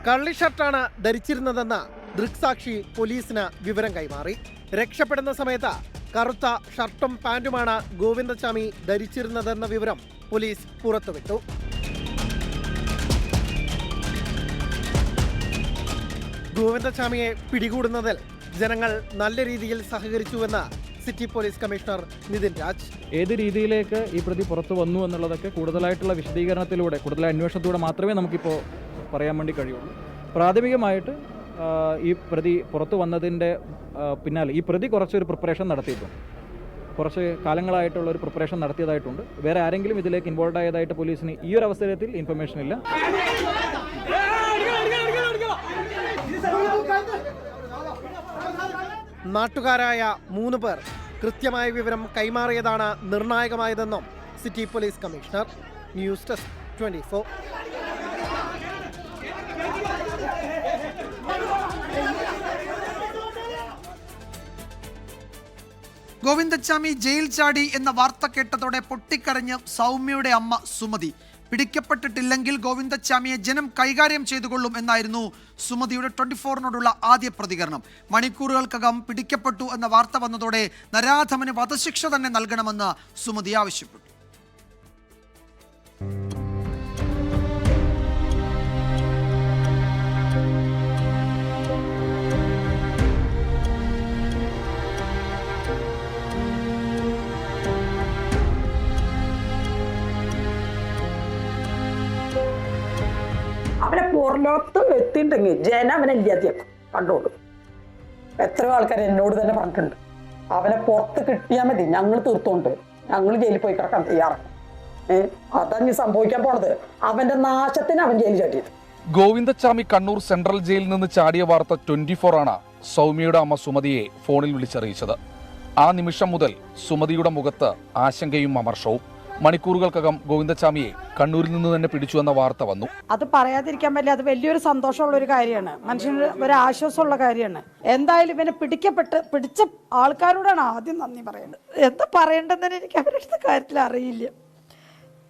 കള്ളി ഷർട്ടാണ് ധരിച്ചിരുന്നതെന്ന് ദൃക്സാക്ഷി പോലീസിന് വിവരം കൈമാറി. രക്ഷപ്പെടുന്ന സമയത്ത് കറുത്ത ഷർട്ടും പാന്റുമാണ് ഗോവിന്ദച്ചാമി ധരിച്ചിരുന്നതെന്ന വിവരം പോലീസ് പുറത്തുവിട്ടു. ഗോവിന്ദച്ചാമിയെ പിടികൂടുന്നതിൽ ജനങ്ങൾ നല്ല രീതിയിൽ സഹകരിച്ചുവെന്ന് city police commissioner Nitin Raj. ഏത് രീതിയിലേക്ക് ഈ പ്രതി പുറത്തു വന്നു എന്നുള്ളതൊക്കെ കൂടുതലായിട്ടുള്ള വിശദീകരണത്തിലൂടെ, കൂടുതൽ അന്വേഷണത്തിലൂടെ മാത്രമേ നമുക്കിപ്പോൾ പറയാൻ വേണ്ടി കഴിയുള്ളൂ. പ്രാഥമികമായിട്ട് ഈ പ്രതി പുറത്തു വന്നതിൻ്റെ പിന്നാലെ ഈ പ്രതി കുറച്ചൊരു പ്രിപ്പറേഷൻ നടത്തിയിട്ടുണ്ട്. കുറച്ച് കാലങ്ങളായിട്ടുള്ളൊരു പ്രിപ്പറേഷൻ നടത്തിയതായിട്ടുണ്ട്. വേറെ ആരെങ്കിലും ഇതിലേക്ക് ഇൻവോൾവ് ആയതായിട്ട് പോലീസിന് ഈ ഒരു അവസരത്തിൽ ഇൻഫർമേഷൻ ഇല്ല. നാട്ടുകാരായ 3 പേർ കൃത്യമായ വിവരം കൈമാറിയതാണ് നിർണായകമായതെന്നും city police commissioner. News desk 24. Govindachami jail ചാടി എന്ന വാർത്ത കേട്ടതോടെ പൊട്ടിക്കരഞ്ഞ് സൗമ്യയുടെ അമ്മ സുമതി. പിടിക്കപ്പെട്ടിട്ടില്ലെങ്കിൽ ഗോവിന്ദച്ചാമിയെ ജനം കൈകാര്യം ചെയ്തുകൊള്ളും എന്നായിരുന്നു സുമതിയുടെ 24-നോടുള്ള ആദ്യ പ്രതികരണം. മണിക്കൂറുകൾക്കകം പിടിക്കപ്പെട്ടു എന്ന വാർത്ത വന്നതോടെ നരാധമന് വധശിക്ഷ തന്നെ നൽകണമെന്ന് സുമതി ആവശ്യപ്പെട്ടു. അവനെ പുറലോകത്ത് എത്തിയിട്ടുണ്ടെങ്കിൽ ജനം അവനെ ഇല്ലാതെയാക്കും. കണ്ടോളൂ, എത്രയോ ആൾക്കാർ എന്നോട് തന്നെ പറഞ്ഞിട്ടുണ്ട്, അവനെ പുറത്ത് കിട്ടിയാൽ മതി, ഞങ്ങൾ തീർത്തോണ്ട് ഞങ്ങൾ ജയിലിൽ പോയി കിടക്കാൻ തയ്യാറാണ്. അതങ്ങ് സംഭവിക്കാൻ പോണത് അവന്റെ നാശത്തിന് അവൻ ജയിലിൽ ചാടിയത്. ഗോവിന്ദച്ചാമി കണ്ണൂർ സെൻട്രൽ ജയിലിൽ നിന്ന് ചാടിയ വാർത്ത 24 ആണ് സൗമ്യയുടെ അമ്മ സുമതിയെ ഫോണിൽ വിളിച്ചറിയിച്ചത്. ആ നിമിഷം മുതൽ സുമതിയുടെ മുഖത്ത് ആശങ്കയും അമർഷവും. മണിക്കൂറുകൾക്കകം ഗോവിന്ദച്ചാമിയെ കണ്ണൂരിൽ നിന്ന് തന്നെ പിടിച്ചു എന്ന വാർത്ത വന്നു. അത് പറയാതിരിക്കാൻ പറ്റില്ല. അത് വലിയൊരു സന്തോഷമുള്ള ഒരു കാര്യമാണ്, മനുഷ്യന് ഒരു ആശ്വാസമുള്ള കാര്യമാണ്. എന്തായാലും ഇവനെ പിടിച്ച ആൾക്കാരോടാണ് ആദ്യം നന്ദി പറയുന്നത്. എന്താ പറയേണ്ടതെന്ന് എനിക്ക് അവരുടെ കാര്യത്തിൽ അറിയില്ല.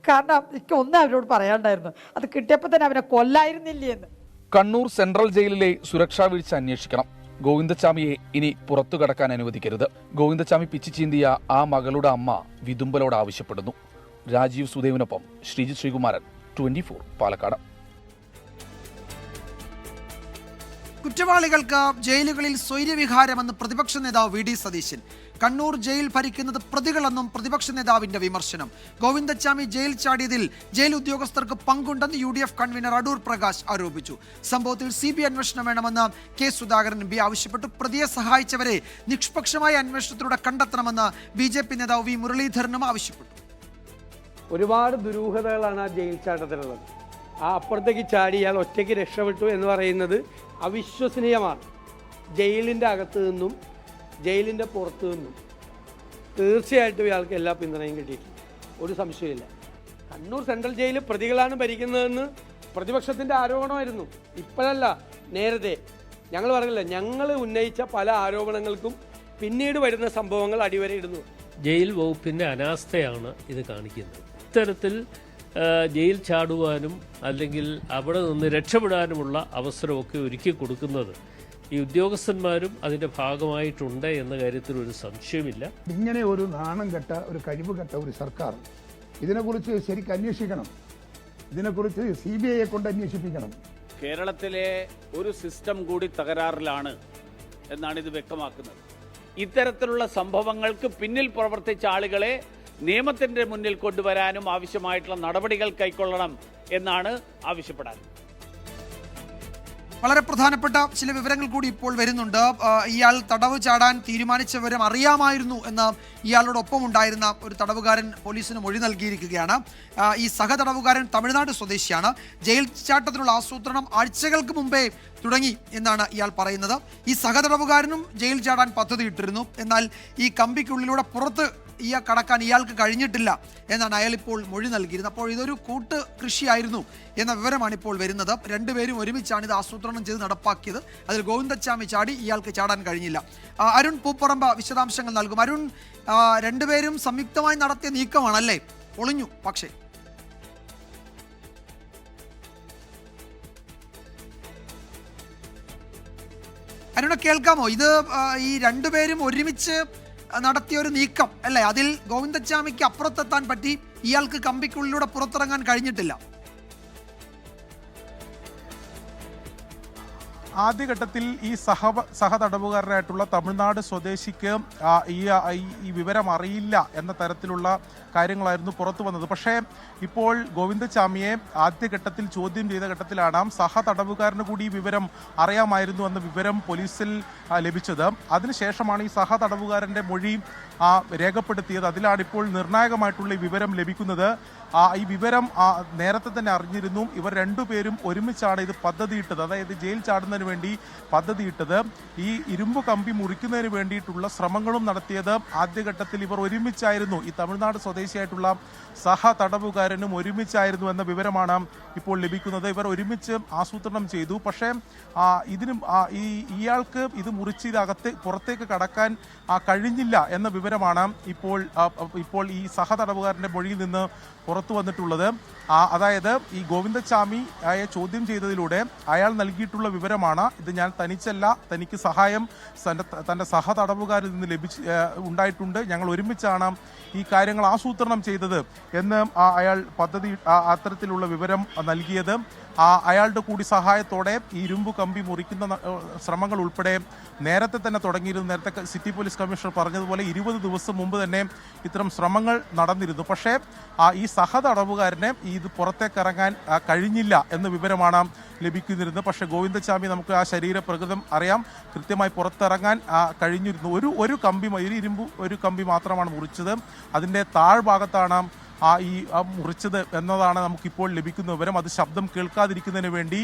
കാരണം എനിക്ക് ഒന്നും അവരോട് പറയാണ്ടായിരുന്നു, അത് കിട്ടിയപ്പോൾ തന്നെ അവനെ കൊല്ലായിരുന്നില്ലേ എന്ന്. കണ്ണൂർ സെൻട്രൽ ജയിലിലെ സുരക്ഷാ വീഴ്ച അന്വേഷിക്കണം. ഗോവിന്ദച്ചാമിയെ ഇനി പുറത്തു കടക്കാൻ അനുവദിക്കരുത്. ഗോവിന്ദച്ചാമി പിച്ചു ചീന്തിയ ആ മകളുടെ അമ്മ വിതുമ്പലോട് ആവശ്യപ്പെടുന്നു. രാജീവ് സുദേവിനൊപ്പം ശ്രീജിത് ശ്രീകുമാരൻ, 24 പാലക്കാട്. കുറ്റവാളികൾക്ക് ജയിലുകളിൽ സ്വൈര്യവിഹാരമെന്ന് പ്രതിപക്ഷ നേതാവ് വി ഡി സതീശൻ. കണ്ണൂർ ജയിൽ ഭരിക്കുന്നത് പ്രതികളെന്നും പ്രതിപക്ഷ നേതാവിന്റെ വിമർശനം. ഗോവിന്ദച്ചാമി ജയിൽ ചാടിയതിൽ ജയിൽ ഉദ്യോഗസ്ഥർക്ക് പങ്കുണ്ടെന്ന് UDF കൺവീനർ അടൂർ പ്രകാശ് ആരോപിച്ചു. സംഭവത്തിൽ CBI അന്വേഷണം വേണമെന്ന് K സുധാകരൻ MP ആവശ്യപ്പെട്ടു. പ്രതിയെ സഹായിച്ചവരെ നിഷ്പക്ഷമായ അന്വേഷണത്തിലൂടെ കണ്ടെത്തണമെന്ന് BJP നേതാവ് V മുരളീധരനും ആവശ്യപ്പെട്ടു. ഒരുപാട് ദുരൂഹതകളാണ് ആ ജയിൽ ചാട്ടത്തിലുള്ളത്. ആ അപ്പുറത്തേക്ക് ചാടി ഇയാൾ ഒറ്റയ്ക്ക് രക്ഷപ്പെട്ടു എന്ന് പറയുന്നത് അവിശ്വസനീയമാണ്. ജയിലിൻ്റെ അകത്തു നിന്നും ജയിലിൻ്റെ പുറത്തു നിന്നും തീർച്ചയായിട്ടും ഇയാൾക്ക് എല്ലാ പിന്തുണയും കിട്ടിയിട്ടുണ്ട്, ഒരു സംശയമില്ല. കണ്ണൂർ സെൻട്രൽ ജയിൽ പ്രതികളാണ് ഭരിക്കുന്നതെന്ന് പ്രതിപക്ഷത്തിൻ്റെ ആരോപണമായിരുന്നു. ഇപ്പോഴല്ല, നേരത്തെ ഞങ്ങൾ പറഞ്ഞില്ല, ഞങ്ങൾ ഉന്നയിച്ച പല ആരോപണങ്ങൾക്കും പിന്നീട് വരുന്ന സംഭവങ്ങൾ അടിവരയിടുന്നു. ജയിൽ വകുപ്പിൻ്റെ അനാസ്ഥയാണ് ഇത് കാണിക്കുന്നത്. ഇത്തരത്തിൽ ജയിൽ ചാടുവാനും അല്ലെങ്കിൽ അവിടെ നിന്ന് രക്ഷപ്പെടാനുമുള്ള അവസരമൊക്കെ ഒരുക്കി കൊടുക്കുന്നത് ഈ ഉദ്യോഗസ്ഥന്മാരും അതിൻ്റെ ഭാഗമായിട്ടുണ്ട് എന്ന കാര്യത്തിൽ ഒരു സംശയമില്ല. ഇങ്ങനെ ഒരു നാണം കെട്ട, ഒരു കഴിവ് കെട്ട ഒരു സർക്കാർ ഇതിനെക്കുറിച്ച് ശരിക്കും അന്വേഷിക്കണം. ഇതിനെക്കുറിച്ച് CBI കൊണ്ട് അന്വേഷിപ്പിക്കണം. കേരളത്തിലെ ഒരു സിസ്റ്റം കൂടി തകരാറിലാണ് എന്നാണ് ഇത് വ്യക്തമാക്കുന്നത്. ഇത്തരത്തിലുള്ള സംഭവങ്ങൾക്ക് പിന്നിൽ പ്രവർത്തിച്ച ആളുകളെ നിയമത്തിൻ്റെ മുന്നിൽ കൊണ്ടുവരാനും ആവശ്യമായിട്ടുള്ള നടപടികൾ കൈക്കൊള്ളണം എന്നാണ് ആവശ്യപ്പെടാൻ. വളരെ പ്രധാനപ്പെട്ട ചില വിവരങ്ങൾ കൂടി ഇപ്പോൾ വരുന്നുണ്ട്. ഇയാൾ തടവ് ചാടാൻ തീരുമാനിച്ച വിവരം അറിയാമായിരുന്നു എന്ന് ഇയാളോടൊപ്പം ഉണ്ടായിരുന്ന ഒരു തടവുകാരൻ പോലീസിന് മൊഴി നൽകിയിരിക്കുകയാണ്. ഈ സഹതടവുകാരൻ തമിഴ്നാട് സ്വദേശിയാണ്. ജയിൽ ചാട്ടത്തിനുള്ള ആസൂത്രണം ആഴ്ചകൾക്ക് മുമ്പേ തുടങ്ങി എന്നാണ് ഇയാൾ പറയുന്നത്. ഈ സഹതടവുകാരനും ജയിൽ ചാടാൻ പദ്ധതിയിട്ടിരുന്നു. എന്നാൽ ഈ കമ്പിക്കുള്ളിലൂടെ പുറത്ത് കടക്കാൻ ഇയാൾക്ക് കഴിഞ്ഞിട്ടില്ല എന്നാണ് അയാൾ ഇപ്പോൾ മൊഴി നൽകിയിരുന്നത്. അപ്പോൾ ഇതൊരു കൂട്ട് കൃഷിയായിരുന്നു എന്ന വിവരമാണ് ഇപ്പോൾ വരുന്നത്. രണ്ടുപേരും ഒരുമിച്ചാണ് ഇത് ആസൂത്രണം ചെയ്ത് നടപ്പാക്കിയത്. അതിൽ ഗോവിന്ദച്ചാമി ചാടി, ഇയാൾക്ക് ചാടാൻ കഴിഞ്ഞില്ല. അരുൺ പൂപ്പറമ്പ വിശദാംശങ്ങൾ നൽകും. അരുൺ, രണ്ടുപേരും സംയുക്തമായി നടത്തിയ നീക്കമാണല്ലേ? ഒളിഞ്ഞു പക്ഷേ അരുണ കേൾക്കാമോ? ഇത് ഈ രണ്ടുപേരും ഒരുമിച്ച് നടത്തിയ ഒരു നീക്കം അല്ലേ? അതിൽ ഗോവിന്ദച്ചാമിക്ക് അപ്പുറത്തെത്താൻ പറ്റി, ഇയാൾക്ക് കമ്പിക്കുള്ളിലൂടെ പുറത്തിറങ്ങാൻ കഴിഞ്ഞിട്ടില്ല. ആദ്യഘട്ടത്തിൽ ഈ സഹതടവുകാരനായിട്ടുള്ള തമിഴ്നാട് സ്വദേശിക്ക് ഈ വിവരം അറിയില്ല എന്ന തരത്തിലുള്ള കാര്യങ്ങളായിരുന്നു പുറത്തു വന്നത്. പക്ഷേ ഇപ്പോൾ ഗോവിന്ദച്ചാമിയെ ആദ്യഘട്ടത്തിൽ ചോദ്യം ചെയ്ത ഘട്ടത്തിലാണ് സഹതടവുകാരന് കൂടി ഈ വിവരം അറിയാമായിരുന്നു എന്ന വിവരം പോലീസിൽ ലഭിച്ചത്. അതിനുശേഷമാണ് ഈ സഹതടവുകാരൻ്റെ മൊഴി രേഖപ്പെടുത്തിയത്. അതിലാണ് ഇപ്പോൾ നിർണായകമായിട്ടുള്ള ഈ വിവരം ലഭിക്കുന്നത്. ഈ വിവരം നേരത്തെ തന്നെ അറിഞ്ഞിരുന്നു. ഇവർ രണ്ടുപേരും ഒരുമിച്ചാണ് ഇത് പദ്ധതിയിട്ടത്, അതായത് ജയിൽ ചാടുന്നതിന് വേണ്ടി പദ്ധതിയിട്ടത്. ഈ ഇരുമ്പ് കമ്പി മുറിക്കുന്നതിന് വേണ്ടിയിട്ടുള്ള ശ്രമങ്ങളും നടത്തിയത് ആദ്യഘട്ടത്തിൽ ഇവർ ഒരുമിച്ചായിരുന്നു. ഈ തമിഴ്നാട് സ്വദേശിയായിട്ടുള്ള സഹതടവുകാരനും ഒരുമിച്ചായിരുന്നു എന്ന വിവരമാണ് ഇപ്പോൾ ലഭിക്കുന്നത്. ഇവർ ഒരുമിച്ച് ആസൂത്രണം ചെയ്തു. പക്ഷേ ഇതിനും ഇയാൾക്ക് ഇത് മുറിച്ച് ഇത് പുറത്തേക്ക് കടക്കാൻ കഴിഞ്ഞില്ല എന്ന വിവരമാണ് ഇപ്പോൾ ഈ സഹതടവുകാരൻ്റെ മൊഴിയിൽ നിന്ന് പുറത്തു വന്നിട്ടുള്ളത്. അതായത് ഈ ഗോവിന്ദച്ചാമിയെ ചോദ്യം ചെയ്തതിലൂടെ അയാൾ നൽകിയിട്ടുള്ള വിവരമാണ് ഇത്. ഞാൻ തനിച്ചല്ല, തനിക്ക് സഹായം തൻ്റെ സഹതടവുകാരിൽ നിന്ന് ഉണ്ടായിട്ടുണ്ട്. ഞങ്ങൾ ഒരുമിച്ചാണ് ഈ കാര്യങ്ങൾ ആസൂത്രണം ചെയ്തത് എന്ന് അയാൾ അത്തരത്തിലുള്ള വിവരം നൽകിയത്. അയാളുടെ കൂടി സഹായത്തോടെ ഈ ഇരുമ്പ് കമ്പി മുറിക്കുന്ന ശ്രമങ്ങൾ ഉൾപ്പെടെ നേരത്തെ തന്നെ തുടങ്ങിയിരുന്നു. നേരത്തെ സിറ്റി പോലീസ് കമ്മീഷണർ പറഞ്ഞതുപോലെ 20 ദിവസം മുമ്പ് തന്നെ ഇത്തരം ശ്രമങ്ങൾ നടന്നിരുന്നു. പക്ഷേ ഈ സഹതടവുകാരനെ ഇത് പുറത്തേക്ക് ഇറങ്ങാൻ കഴിഞ്ഞില്ല എന്ന വിവരമാണ് ലഭിക്കുന്നിരുന്നത്. പക്ഷേ ഗോവിന്ദച്ചാമി, നമുക്ക് ആ ശരീരപ്രകൃതം അറിയാം, കൃത്യമായി പുറത്തിറങ്ങാൻ കഴിഞ്ഞിരുന്നു. ഒരു കമ്പി മാത്രമാണ് മുറിച്ചത്. അതിൻ്റെ താഴ്ഭാഗത്താണ് മുറിച്ചത് എന്നതാണ് നമുക്കിപ്പോൾ ലഭിക്കുന്ന വിവരം. അത് ശബ്ദം കേൾക്കാതിരിക്കുന്നതിന് വേണ്ടി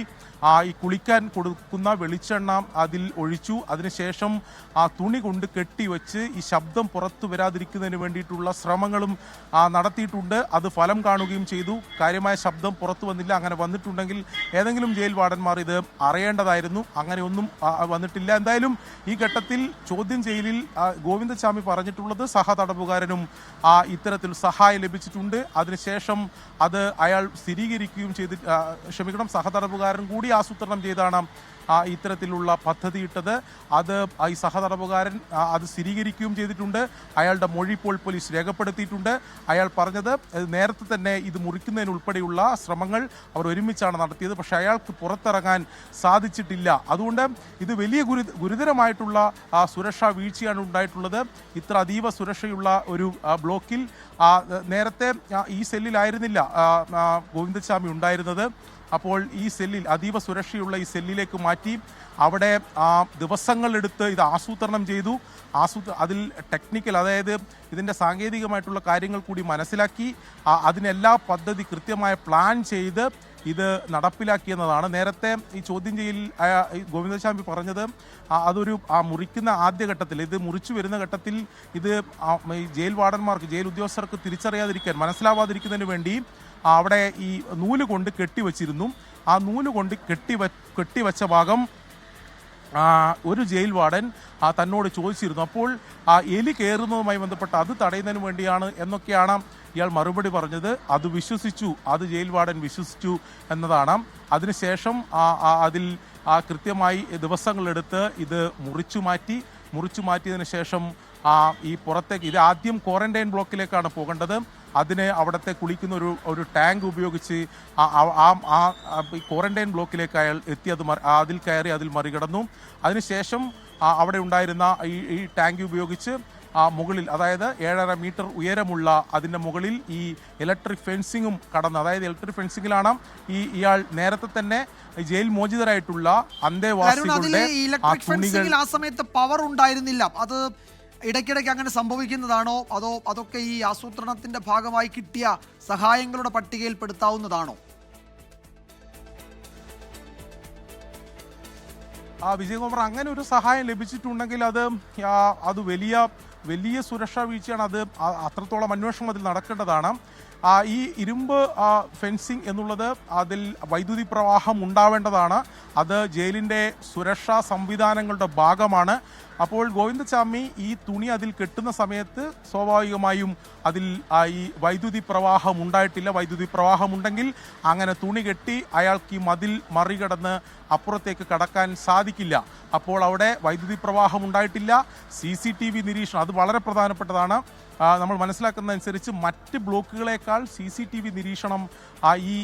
ഈ കുളിക്കാൻ കൊടുക്കുന്ന വെളിച്ചെണ്ണ അതിൽ ഒഴിച്ചു. അതിനുശേഷം തുണി കൊണ്ട് കെട്ടിവെച്ച് ഈ ശബ്ദം പുറത്തു വരാതിരിക്കുന്നതിന് വേണ്ടിയിട്ടുള്ള ശ്രമങ്ങളും നടത്തിയിട്ടുണ്ട്. അത് ഫലം കാണുകയും ചെയ്തു. കാര്യമായ ശബ്ദം പുറത്തു വന്നില്ല. അങ്ങനെ വന്നിട്ടുണ്ടെങ്കിൽ ഏതെങ്കിലും ജയിൽ വാർഡന്മാർ ഇത് അറിയേണ്ടതായിരുന്നു. അങ്ങനെ ഒന്നും വന്നിട്ടില്ല. എന്തായാലും ഈ ഘട്ടത്തിൽ ചോദ്യം ചെയ്യലിൽ ഗോവിന്ദച്ചാമി പറഞ്ഞിട്ടുള്ളത് സഹതടവുകാരനും ഇത്തരത്തിൽ സഹായം ലഭിച്ചിട്ടുണ്ട്. അതിനുശേഷം അത് അയാൾ സ്ഥിരീകരിക്കുകയും സഹതടവുകാരൻ കൂടി ആസൂത്രണം ചെയ്താണ് ഇത്തരത്തിലുള്ള പദ്ധതിയിട്ടത്. അത് ഈ സഹതടവുകാരൻ അത് സ്ഥിരീകരിക്കുകയും ചെയ്തിട്ടുണ്ട്. അയാളുടെ മൊഴി ഇപ്പോൾ പോലീസ് രേഖപ്പെടുത്തിയിട്ടുണ്ട്. അയാൾ പറഞ്ഞത് നേരത്തെ തന്നെ ഇത് മുറിക്കുന്നതിനുൾപ്പെടെയുള്ള ശ്രമങ്ങൾ അവർ ഒരുമിച്ചാണ് നടത്തിയത്. പക്ഷേ അയാൾക്ക് പുറത്തിറങ്ങാൻ സാധിച്ചിട്ടില്ല. അതുകൊണ്ട് ഇത് വലിയ ഗുരുതരമായിട്ടുള്ള സുരക്ഷാ വീഴ്ചയാണ് ഉണ്ടായിട്ടുള്ളത്. ഇത്ര അതീവ സുരക്ഷയുള്ള ഒരു ബ്ലോക്കിൽ നേരത്തെ ഈ സെല്ലിലായിരുന്നില്ല ഗോവിന്ദച്ചാമി ഉണ്ടായിരുന്നത്. അപ്പോൾ ഈ സെല്ലിൽ, അതീവ സുരക്ഷയുള്ള ഈ സെല്ലിലേക്ക് മാറ്റി അവിടെ ദിവസങ്ങളെടുത്ത് ഇത് ആസൂത്രണം ചെയ്തു. അതിൽ ടെക്നിക്കൽ, അതായത് ഇതിൻ്റെ സാങ്കേതികമായിട്ടുള്ള കാര്യങ്ങൾ കൂടി മനസ്സിലാക്കി അതിനെല്ലാ പദ്ധതി കൃത്യമായ പ്ലാൻ ചെയ്ത് ഇത് നടപ്പിലാക്കിയെന്നതാണ്. നേരത്തെ ഈ ചോദ്യം ചെയ്യലിൽ ഗോവിന്ദച്ചാമി പറഞ്ഞത് അതൊരു മുറിക്കുന്ന ആദ്യഘട്ടത്തിൽ, ഇത് മുറിച്ചു വരുന്ന ഘട്ടത്തിൽ ഇത് ജയിൽ വാർഡന്മാർക്ക്, ജയിൽ ഉദ്യോഗസ്ഥർക്ക് തിരിച്ചറിയാതിരിക്കാൻ, മനസ്സിലാവാതിരിക്കുന്നതിന് വേണ്ടി അവിടെ ഈ നൂല് കൊണ്ട് കെട്ടിവച്ചിരുന്നു. ആ നൂല് കൊണ്ട് കെട്ടിവച്ച ഭാഗം ഒരു ജയിൽ വാർഡൻ തന്നോട് ചോദിച്ചിരുന്നു. അപ്പോൾ എലി കയറുന്നതുമായി ബന്ധപ്പെട്ട് അത് തടയുന്നതിന് വേണ്ടിയാണ് എന്നൊക്കെയാണ് ഇയാൾ മറുപടി പറഞ്ഞത്. അത് വിശ്വസിച്ചു, അത് ജയിൽ വാർഡൻ വിശ്വസിച്ചു എന്നതാണ്. അതിനുശേഷം അതിൽ കൃത്യമായി ദിവസങ്ങളെടുത്ത് ഇത് മുറിച്ചു മാറ്റിയതിനു ശേഷം ഈ പുറത്തേക്ക്, ഇത് ആദ്യം ക്വാറന്റൈൻ ബ്ലോക്കിലേക്കാണ് പോകേണ്ടത്. അതിന് അവിടുത്തെ കുളിക്കുന്ന ഒരു ടാങ്ക് ഉപയോഗിച്ച് ഈ ക്വാറന്റൈൻ ബ്ലോക്കിലേക്ക് അയാൾ എത്തി, അതിൽ കയറി അതിൽ മറികടന്നു. അതിനുശേഷം അവിടെ ഉണ്ടായിരുന്ന ഈ ടാങ്ക് ഉപയോഗിച്ച് മുകളിൽ, അതായത് 7.5 മീറ്റർ ഉയരമുള്ള അതിൻ്റെ മുകളിൽ ഈ ഇലക്ട്രിക് ഫെൻസിങ്ങും കടന്ന്, അതായത് ഇലക്ട്രിക് ഫെൻസിങ്ങിലാണ് ഇയാൾ നേരത്തെ തന്നെ ജയിൽ മോചിതരായിട്ടുള്ള അന്തേവാസികളുടെ ആ സമയത്ത് പവർ ഉണ്ടായിരുന്നില്ല. അത് ഇടയ്ക്കിടയ്ക്ക് അങ്ങനെ സംഭവിക്കുന്നതാണോ, അതോ അതൊക്കെ ഈ ആസൂത്രണത്തിന്റെ ഭാഗമായി കിട്ടിയ സഹായങ്ങളുടെ പട്ടികയിൽ പെടുത്താവുന്നതാണോ? വിജയകുമാർ, അങ്ങനെ ഒരു സഹായം ലഭിച്ചിട്ടുണ്ടെങ്കിൽ അത് വലിയ സുരക്ഷാ വീഴ്ചയാണ്. അത് അത്രത്തോളം അന്വേഷണം അതിൽ നടക്കേണ്ടതാണ്. ഈ ഇരുമ്പ് ഫെൻസിങ് എന്നുള്ളത്, അതിൽ വൈദ്യുതി പ്രവാഹം ഉണ്ടാവേണ്ടതാണ്. അത് ജയിലിൻ്റെ സുരക്ഷാ സംവിധാനങ്ങളുടെ ഭാഗമാണ്. അപ്പോൾ ഗോവിന്ദചാമി ഈ തുണി അതിൽ കെട്ടുന്ന സമയത്ത് സ്വാഭാവികമായും അതിൽ ഈ വൈദ്യുതി പ്രവാഹം ഉണ്ടായിട്ടില്ല. വൈദ്യുതി പ്രവാഹമുണ്ടെങ്കിൽ അങ്ങനെ തുണി കെട്ടി അയാൾക്ക് ഈ മതിൽ മറികടന്ന് അപ്പുറത്തേക്ക് കടക്കാൻ സാധിക്കില്ല. അപ്പോൾ അവിടെ വൈദ്യുതി പ്രവാഹം ഉണ്ടായിട്ടില്ല. CCTV നിരീക്ഷണം അത് വളരെ പ്രധാനപ്പെട്ടതാണ്. നമ്മൾ മനസ്സിലാക്കുന്നതനുസരിച്ച് മറ്റ് ബ്ലോക്കുകളേക്കാൾ CCTV നിരീക്ഷണം ഈ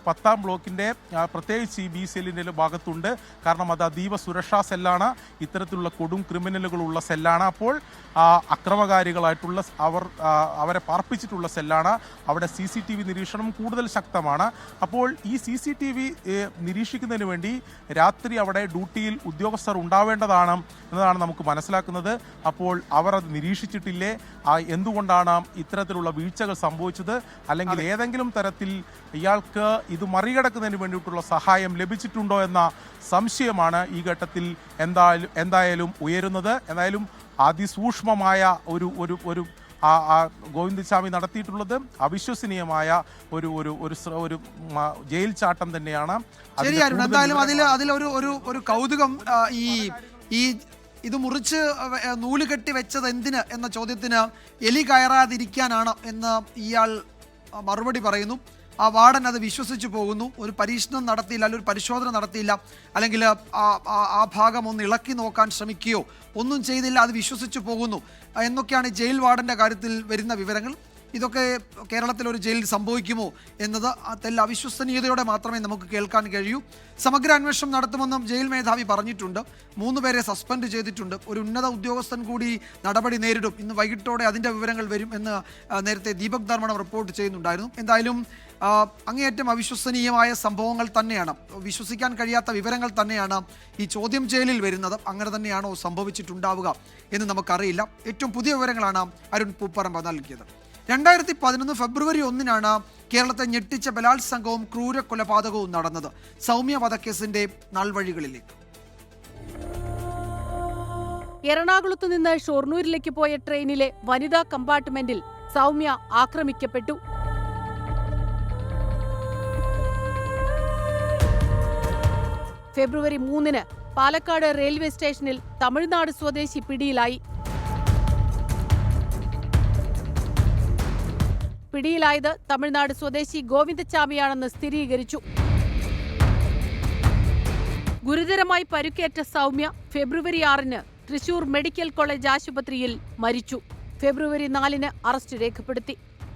10ാം ബ്ലോക്കിൻ്റെ പ്രത്യേകിച്ച് ഈ B സെല്ലിൻ്റെ ഭാഗത്തുണ്ട്. കാരണം അത് അതീവ സുരക്ഷാ സെല്ലാണ്, ഇത്തരത്തിലുള്ള കൊടും ക്രിമിനലുകളുള്ള സെല്ലാണ്. അപ്പോൾ അക്രമകാരികളായിട്ടുള്ള അവരെ പാർപ്പിച്ചിട്ടുള്ള സെല്ലാണ്. അവിടെ CCTV നിരീക്ഷണം കൂടുതൽ ശക്തമാണ്. അപ്പോൾ ഈ CCTV നിരീക്ഷിക്കുന്നതിന് വേണ്ടി രാത്രി അവിടെ ഡ്യൂട്ടിയിൽ ഉദ്യോഗസ്ഥർ ഉണ്ടാവേണ്ടതാണ് എന്നതാണ് നമുക്ക് മനസ്സിലാക്കുന്നത്. അപ്പോൾ അവർ അത് നിരീക്ഷിച്ചിട്ടില്ലേ? എന്തുകൊണ്ടാണ് ഇത്തരത്തിലുള്ള വീഴ്ചകൾ സംഭവിച്ചത്? അല്ലെങ്കിൽ ഏതെങ്കിലും തരത്തിൽ ഇയാൾക്ക് ഇത് മറികടക്കുന്നതിന് വേണ്ടിയിട്ടുള്ള സഹായം ലഭിച്ചിട്ടുണ്ടോ എന്ന സംശയമാണ് ഈ ഘട്ടത്തിൽ എന്തായാലും ഉയരുന്നത്. എന്തായാലും അതിസൂക്ഷ്മമായ ഒരു ഗോവിന്ദചാമി നടത്തിയിട്ടുള്ളത് അവിശ്വസനീയമായ ഒരു ജയിൽ ചാട്ടം തന്നെയാണ്. ശരിയായിരുന്നു. എന്തായാലും അതിലൊരു കൗതുകം, ഈ ഇത് മുറിച്ച് നൂല് കെട്ടി വെച്ചത് എന്തിന് എന്ന ചോദ്യത്തിന് എലി കയറാതിരിക്കാനാണ് എന്ന് ഇയാൾ മറുപടി പറയുന്നു. ആ വാർഡൻ അത് വിശ്വസിച്ചു പോകുന്നു. ഒരു പരീക്ഷണം നടത്തിയില്ല, അല്ലെങ്കിൽ ഒരു പരിശോധന നടത്തിയില്ല, അല്ലെങ്കിൽ ആ ഭാഗം ഒന്ന് ഇളക്കി നോക്കാൻ ശ്രമിക്കുകയോ ഒന്നും ചെയ്തില്ല, അത് വിശ്വസിച്ചു പോകുന്നു എന്നൊക്കെയാണ് ജയിൽ വാർഡൻ്റെ കാര്യത്തിൽ വരുന്ന വിവരങ്ങൾ. ഇതൊക്കെ കേരളത്തിൽ ഒരു ജയിലിൽ സംഭവിക്കുമോ എന്നത് തെല്ല അവിശ്വസനീയതയോടെ മാത്രമേ നമുക്ക് കേൾക്കാൻ കഴിയൂ. സമഗ്ര അന്വേഷണം നടത്തുമെന്നും ജയിൽ മേധാവി പറഞ്ഞിട്ടുണ്ട്. 3 പേരെ സസ്പെൻഡ് ചെയ്തിട്ടുണ്ട്. ഒരു ഉന്നത ഉദ്യോഗസ്ഥൻ കൂടി നടപടി നേരിടും. ഇന്ന് വൈകിട്ടോടെ അതിൻ്റെ വിവരങ്ങൾ വരും എന്ന് നേരത്തെ ദീപക് ധർമ്മടം റിപ്പോർട്ട് ചെയ്യുന്നുണ്ടായിരുന്നു. എന്തായാലും അങ്ങേയറ്റം അവിശ്വസനീയമായ സംഭവങ്ങൾ തന്നെയാണ്, വിശ്വസിക്കാൻ കഴിയാത്ത വിവരങ്ങൾ തന്നെയാണ് ഈ ചോദ്യം ചെയ്യലിൽ വരുന്നത്. അങ്ങനെ തന്നെയാണോ സംഭവിച്ചിട്ടുണ്ടാവുക എന്ന് നമുക്കറിയില്ല. ഏറ്റവും പുതിയ വിവരങ്ങളാണ് അരുൺ പൂപ്പറമ്പ് നൽകിയത്. 2011 ഫെബ്രുവരി 1-നാണ് കേരളത്തെ ഞെട്ടിച്ച ബലാത്സംഗവും ക്രൂര കൊലപാതകവും നടന്നത്. സൗമ്യ വധക്കേസിന്റെ നാൾവഴികളിലേക്ക്. എറണാകുളത്തു നിന്ന് ഷൊർണൂരിലേക്ക് പോയ ട്രെയിനിലെ വനിതാ കമ്പാർട്ട്മെന്റിൽ സൗമ്യ ആക്രമിക്കപ്പെട്ടു. ഫെബ്രുവരി 3-ന് പാലക്കാട് റെയിൽവേ സ്റ്റേഷനിൽ തമിഴ്നാട് സ്വദേശി പിടിയിലായി. പിടിയിലായത് തമിഴ്നാട് സ്വദേശി ഗോവിന്ദചാമിയാണെന്ന് സ്ഥിരീകരിച്ചു. ഗുരുതരമായി പരുക്കേറ്റ സൗമ്യ ഫെബ്രുവരി 6-ന് തൃശൂർ മെഡിക്കൽ കോളേജ് ആശുപത്രിയിൽ മരിച്ചു. ഫെബ്രുവരി 4-ന് അറസ്റ്റ് രേഖപ്പെടുത്തി.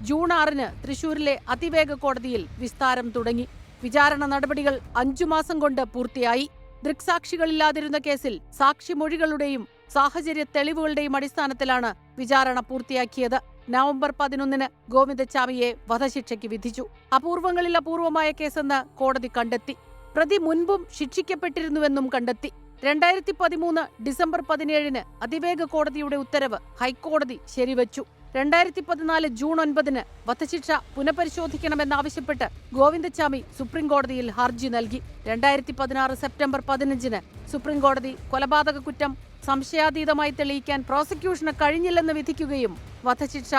ജൂൺ 6-ന് തൃശൂരിലെ അതിവേഗ കോടതിയിൽ വിസ്താരം തുടങ്ങി. വിചാരണ നടപടികൾ 5 മാസം കൊണ്ട് പൂർത്തിയായി. ദൃക്സാക്ഷികളില്ലാതിരുന്ന കേസിൽ സാക്ഷിമൊഴികളുടെയും സാഹചര്യ തെളിവുകളുടെയും അടിസ്ഥാനത്തിലാണ് വിചാരണ പൂർത്തിയാക്കിയത്. നവംബർ 11-ന് ഗോവിന്ദചാമിയെ വധശിക്ഷയ്ക്ക് വിധിച്ചു. അപൂർവങ്ങളിൽ അപൂർവമായ കേസെന്ന് കോടതി കണ്ടെത്തി. പ്രതി മുൻപും ശിക്ഷിക്കപ്പെട്ടിരുന്നുവെന്നും കണ്ടെത്തി. 2013 ഡിസംബർ 17-ന് അതിവേഗ കോടതിയുടെ ഉത്തരവ് ഹൈക്കോടതി ശരിവച്ചു. 2014 ജൂൺ 9-ന് വധശിക്ഷ പുനഃപരിശോധിക്കണമെന്നാവശ്യപ്പെട്ട് ഗോവിന്ദചാമി സുപ്രീംകോടതിയിൽ ഹർജി നൽകി. 2016 സെപ്റ്റംബർ 15-ന് സുപ്രീംകോടതി കൊലപാതക കുറ്റം സംശയാതീതമായി തെളിയിക്കാൻ പ്രോസിക്യൂഷന് കഴിഞ്ഞില്ലെന്ന് വിധിക്കുകയും വധശിക്ഷ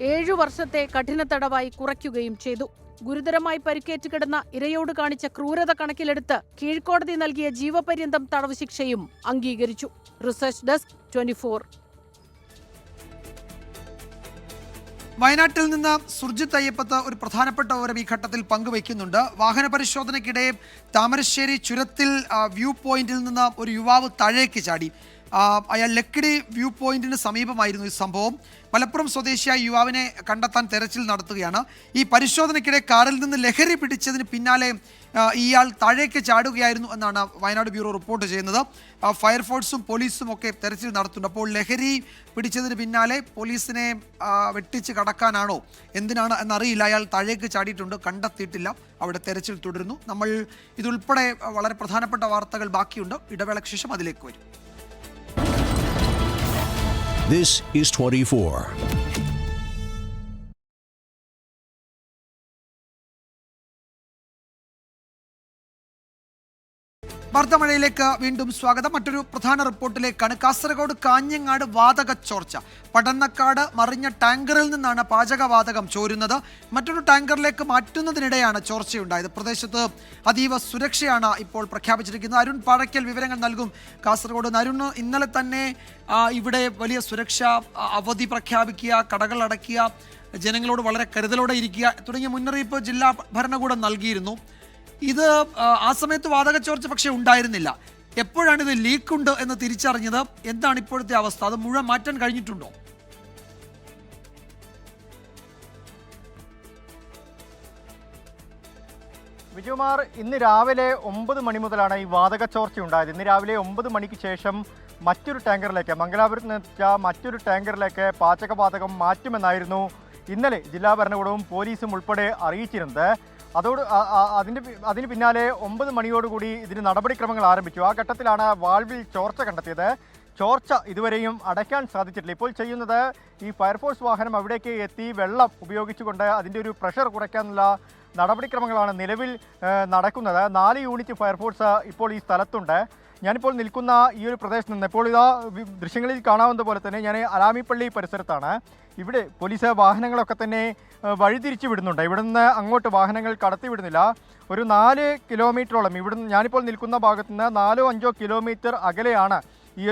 7 വർഷത്തെ കഠിന തടവായി കുറയ്ക്കുകയും ചെയ്തു. ഗുരുതരമായി പരിക്കേറ്റ് കിടന്ന ഇരയോട് കാണിച്ച ക്രൂരത കണക്കിലെടുത്ത് കീഴ്ക്കോടതി നൽകിയ ജീവപര്യന്തം തടവ് ശിക്ഷയും അംഗീകരിച്ചു. Research desk 24. വയനാട്ടിൽ നിന്ന് സുർജിത് അയ്യപ്പത്ത് ഒരു പ്രധാനപ്പെട്ട വിവരം ഈ ഘട്ടത്തിൽ പങ്കുവയ്ക്കുന്നുണ്ട്. വാഹന പരിശോധനയ്ക്കിടെ താമരശ്ശേരി ചുരത്തിൽ വ്യൂ പോയിന്റിൽ നിന്ന് ഒരു യുവാവ് താഴേക്ക് ചാടി. അയാൾ ലക്കിടി വ്യൂ പോയിന്റിന് സമീപമായിരുന്നു ഈ സംഭവം. മലപ്പുറം സ്വദേശിയായ യുവാവിനെ കണ്ടെത്താൻ തെരച്ചിൽ നടത്തുകയാണ്. ഈ പരിശോധനയ്ക്കിടെ കാറിൽ നിന്ന് ലഹരി പിടിച്ചതിന് പിന്നാലെ ഇയാൾ താഴേക്ക് ചാടുകയായിരുന്നു എന്നാണ് വയനാട് ബ്യൂറോ റിപ്പോർട്ട് ചെയ്യുന്നത്. ഫയർഫോഴ്സും പോലീസും ഒക്കെ തെരച്ചിൽ നടത്തുന്നുണ്ട്. അപ്പോൾ ലഹരി പിടിച്ചതിന് പിന്നാലെ പോലീസിനെ വെട്ടിച്ച് കടക്കാനാണോ എന്തിനാണ് എന്നറിയില്ല. അയാൾ താഴേക്ക് ചാടിയിട്ടുണ്ട്, കണ്ടെത്തിയിട്ടില്ല. അവിടെ തെരച്ചിൽ തുടരുന്നു. നമ്മൾ ഇതുൾപ്പെടെ വളരെ പ്രധാനപ്പെട്ട വാർത്തകൾ ബാക്കിയുണ്ട്. ഇടവേളയ്ക്ക് ശേഷം അതിലേക്ക് വരും. This is 24. വാർത്താമഴയിലേക്ക് വീണ്ടും സ്വാഗതം. മറ്റൊരു പ്രധാന റിപ്പോർട്ടിലേക്കാണ്. കാസർഗോഡ് കാഞ്ഞങ്ങാട് വാതക ചോർച്ച. പടന്നക്കാട് മറിഞ്ഞ ടാങ്കറിൽ നിന്നാണ് പാചകവാതകം ചോരുന്നത്. മറ്റൊരു ടാങ്കറിലേക്ക് മാറ്റുന്നതിനിടെയാണ് ചോർച്ചയുണ്ടായത്. പ്രദേശത്ത് അതീവ സുരക്ഷയാണ് ഇപ്പോൾ പ്രഖ്യാപിച്ചിരിക്കുന്നത്. അരുൺ പാഴയ്ക്കൽ വിവരങ്ങൾ നൽകും. കാസർഗോഡ് അരുൺ, ഇന്നലെ തന്നെ ഇവിടെ വലിയ സുരക്ഷാ അവധി പ്രഖ്യാപിക്കുക, കടകൾ അടയ്ക്കുക, ജനങ്ങളോട് വളരെ കരുതലോടെ ഇരിക്കുക തുടങ്ങിയ മുന്നറിയിപ്പ് ജില്ലാ ഭരണകൂടം നൽകിയിരുന്നു. ഇത് ആ സമയത്ത് വാതക ചോർച്ച പക്ഷേ ഉണ്ടായിരുന്നില്ല. എപ്പോഴാണ് ഇത് ലീക്കുണ്ട് എന്ന് തിരിച്ചറിഞ്ഞത്? എന്താണ് ഇപ്പോഴത്തെ അവസ്ഥ? അത് മുഴുവൻ മാറ്റാൻ കഴിഞ്ഞിട്ടുണ്ടോ? വിജയകുമാർ, ഇന്ന് രാവിലെ 9 മണി മുതലാണ് ഈ വാതക ചോർച്ച ഉണ്ടായത്. ഇന്ന് രാവിലെ 9 മണിക്ക് ശേഷം മറ്റൊരു ടാങ്കറിലേക്ക്, മംഗലാപുരത്ത് നിന്ന് മറ്റൊരു ടാങ്കറിലേക്ക് പാചകവാതകം മാറ്റുമെന്നായിരുന്നു ഇന്നലെ ജില്ലാ ഭരണകൂടവും പോലീസും ഉൾപ്പെടെ അറിയിച്ചിരുന്നത്. അതിന് പിന്നാലെ 9 മണിയോടുകൂടി ഇതിന് നടപടിക്രമങ്ങൾ ആരംഭിച്ചു. ആ ഘട്ടത്തിലാണ് വാൾവിൽ ചോർച്ച കണ്ടെത്തിയത്. ചോർച്ച ഇതുവരെയും അടയ്ക്കാൻ സാധിച്ചിട്ടില്ല. ഇപ്പോൾ ചെയ്യുന്നത് ഈ ഫയർഫോഴ്സ് വാഹനം അവിടേക്ക് എത്തി വെള്ളം ഉപയോഗിച്ചുകൊണ്ട് അതിൻ്റെ ഒരു പ്രഷർ കുറയ്ക്കാനുള്ള നടപടിക്രമങ്ങളാണ് നിലവിൽ നടക്കുന്നത്. 4 യൂണിറ്റ് ഫയർഫോഴ്സ് ഇപ്പോൾ ഈ സ്ഥലത്തുണ്ട്. ഞാനിപ്പോൾ നിൽക്കുന്ന ഈ ഒരു പ്രദേശത്ത് നിന്ന് ഇപ്പോൾ ഇതാ ദൃശ്യങ്ങളിൽ കാണാവുന്ന പോലെ തന്നെ ഞാൻ അലാമിപ്പള്ളി പരിസരത്താണ്. ഇവിടെ പോലീസ് വാഹനങ്ങളൊക്കെ തന്നെ വഴിതിരിച്ചു വിടുന്നുണ്ട്. ഇവിടെ നിന്ന് അങ്ങോട്ട് വാഹനങ്ങൾ കടത്തി വിടുന്നില്ല. ഒരു 4 കിലോമീറ്ററോളം ഇവിടുന്ന് ഞാനിപ്പോൾ നിൽക്കുന്ന ഭാഗത്ത് നിന്ന് 4-5 കിലോമീറ്റർ അകലെയാണ് ഈ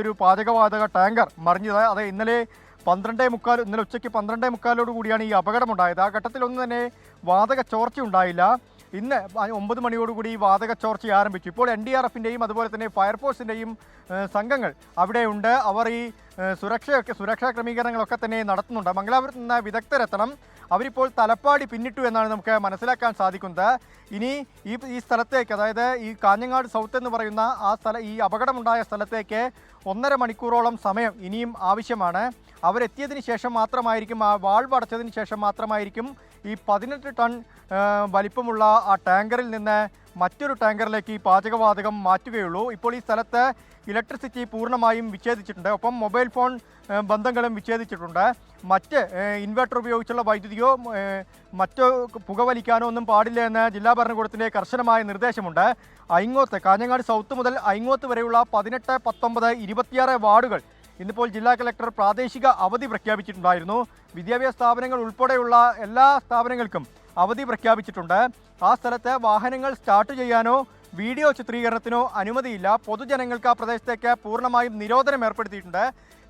ഒരു പാചകവാതക ടാങ്കർ മറിഞ്ഞത്. അത് ഇന്നലെ 12:45 ഇന്നലെ ഉച്ചയ്ക്ക് 12:45 കൂടിയാണ് ഈ അപകടമുണ്ടായത്. ആ ഘട്ടത്തിലൊന്നും തന്നെ വാതക ചോർച്ച ഉണ്ടായില്ല. ഇന്ന് 9 മണിയോടുകൂടി വാതക ചോർച്ച ആരംഭിച്ചു. ഇപ്പോൾ NDRFിൻ്റെയും അതുപോലെ തന്നെ ഫയർഫോഴ്സിൻ്റെയും സംഘങ്ങൾ അവിടെയുണ്ട്. അവർ ഈ സുരക്ഷാ ക്രമീകരണങ്ങളൊക്കെ തന്നെ നടത്തുന്നുണ്ട്. മംഗലാപുരത്ത് നിന്ന് വിദഗ്ധരെത്തണം. അവരിപ്പോൾ തലപ്പാടി പിന്നിട്ടു എന്നാണ് നമുക്ക് മനസ്സിലാക്കാൻ സാധിക്കുന്നത്. ഇനി ഈ സ്ഥലത്തേക്ക്, അതായത് ഈ കാഞ്ഞങ്ങാട് സൗത്ത് എന്ന് പറയുന്ന ഈ അപകടമുണ്ടായ സ്ഥലത്തേക്ക് 1.5 മണിക്കൂറോളം സമയം ഇനിയും ആവശ്യമാണ്. അവരെത്തിയതിന് ശേഷം മാത്രമായിരിക്കും, ആ വാൾവ് അടച്ചതിന് ശേഷം മാത്രമായിരിക്കും ഈ 18 ടൺ വലിപ്പമുള്ള ആ ടാങ്കറിൽ നിന്ന് മറ്റൊരു ടാങ്കറിലേക്ക് ഈ പാചകവാതകം മാറ്റുകയുള്ളൂ. ഇപ്പോൾ ഈ സ്ഥലത്ത് ഇലക്ട്രിസിറ്റി പൂർണ്ണമായും വിച്ഛേദിച്ചിട്ടുണ്ട്. ഒപ്പം മൊബൈൽ ഫോൺ ബന്ധങ്ങളും വിച്ഛേദിച്ചിട്ടുണ്ട്. മറ്റ് ഇൻവെർട്ടർ ഉപയോഗിച്ചുള്ള വൈദ്യുതിയോ മറ്റോ പുകവലിക്കാനോ ഒന്നും പാടില്ല എന്ന് ജില്ലാ ഭരണകൂടത്തിൻ്റെ കർശനമായ നിർദ്ദേശമുണ്ട്. ഐങ്ങോത്ത്, കാഞ്ഞങ്ങാട് സൗത്ത് മുതൽ ഐങ്ങോത്ത് വരെയുള്ള 18, 19, 26 വാർഡുകൾ ഇന്നിപ്പോൾ ജില്ലാ കളക്ടർ പ്രാദേശിക അവധി പ്രഖ്യാപിച്ചിട്ടുണ്ടായിരുന്നു. വിദ്യാഭ്യാസ സ്ഥാപനങ്ങൾ ഉൾപ്പെടെയുള്ള എല്ലാ സ്ഥാപനങ്ങൾക്കും അവധി പ്രഖ്യാപിച്ചിട്ടുണ്ട്. ആ സ്ഥലത്ത് വാഹനങ്ങൾ സ്റ്റാർട്ട് ചെയ്യാനോ വീഡിയോ ചിത്രീകരണത്തിനോ അനുമതിയില്ല. പൊതുജനങ്ങൾക്ക് ആ പ്രദേശത്തേക്ക് പൂർണ്ണമായും നിരോധനം ഏർപ്പെടുത്തിയിട്ടുണ്ട്.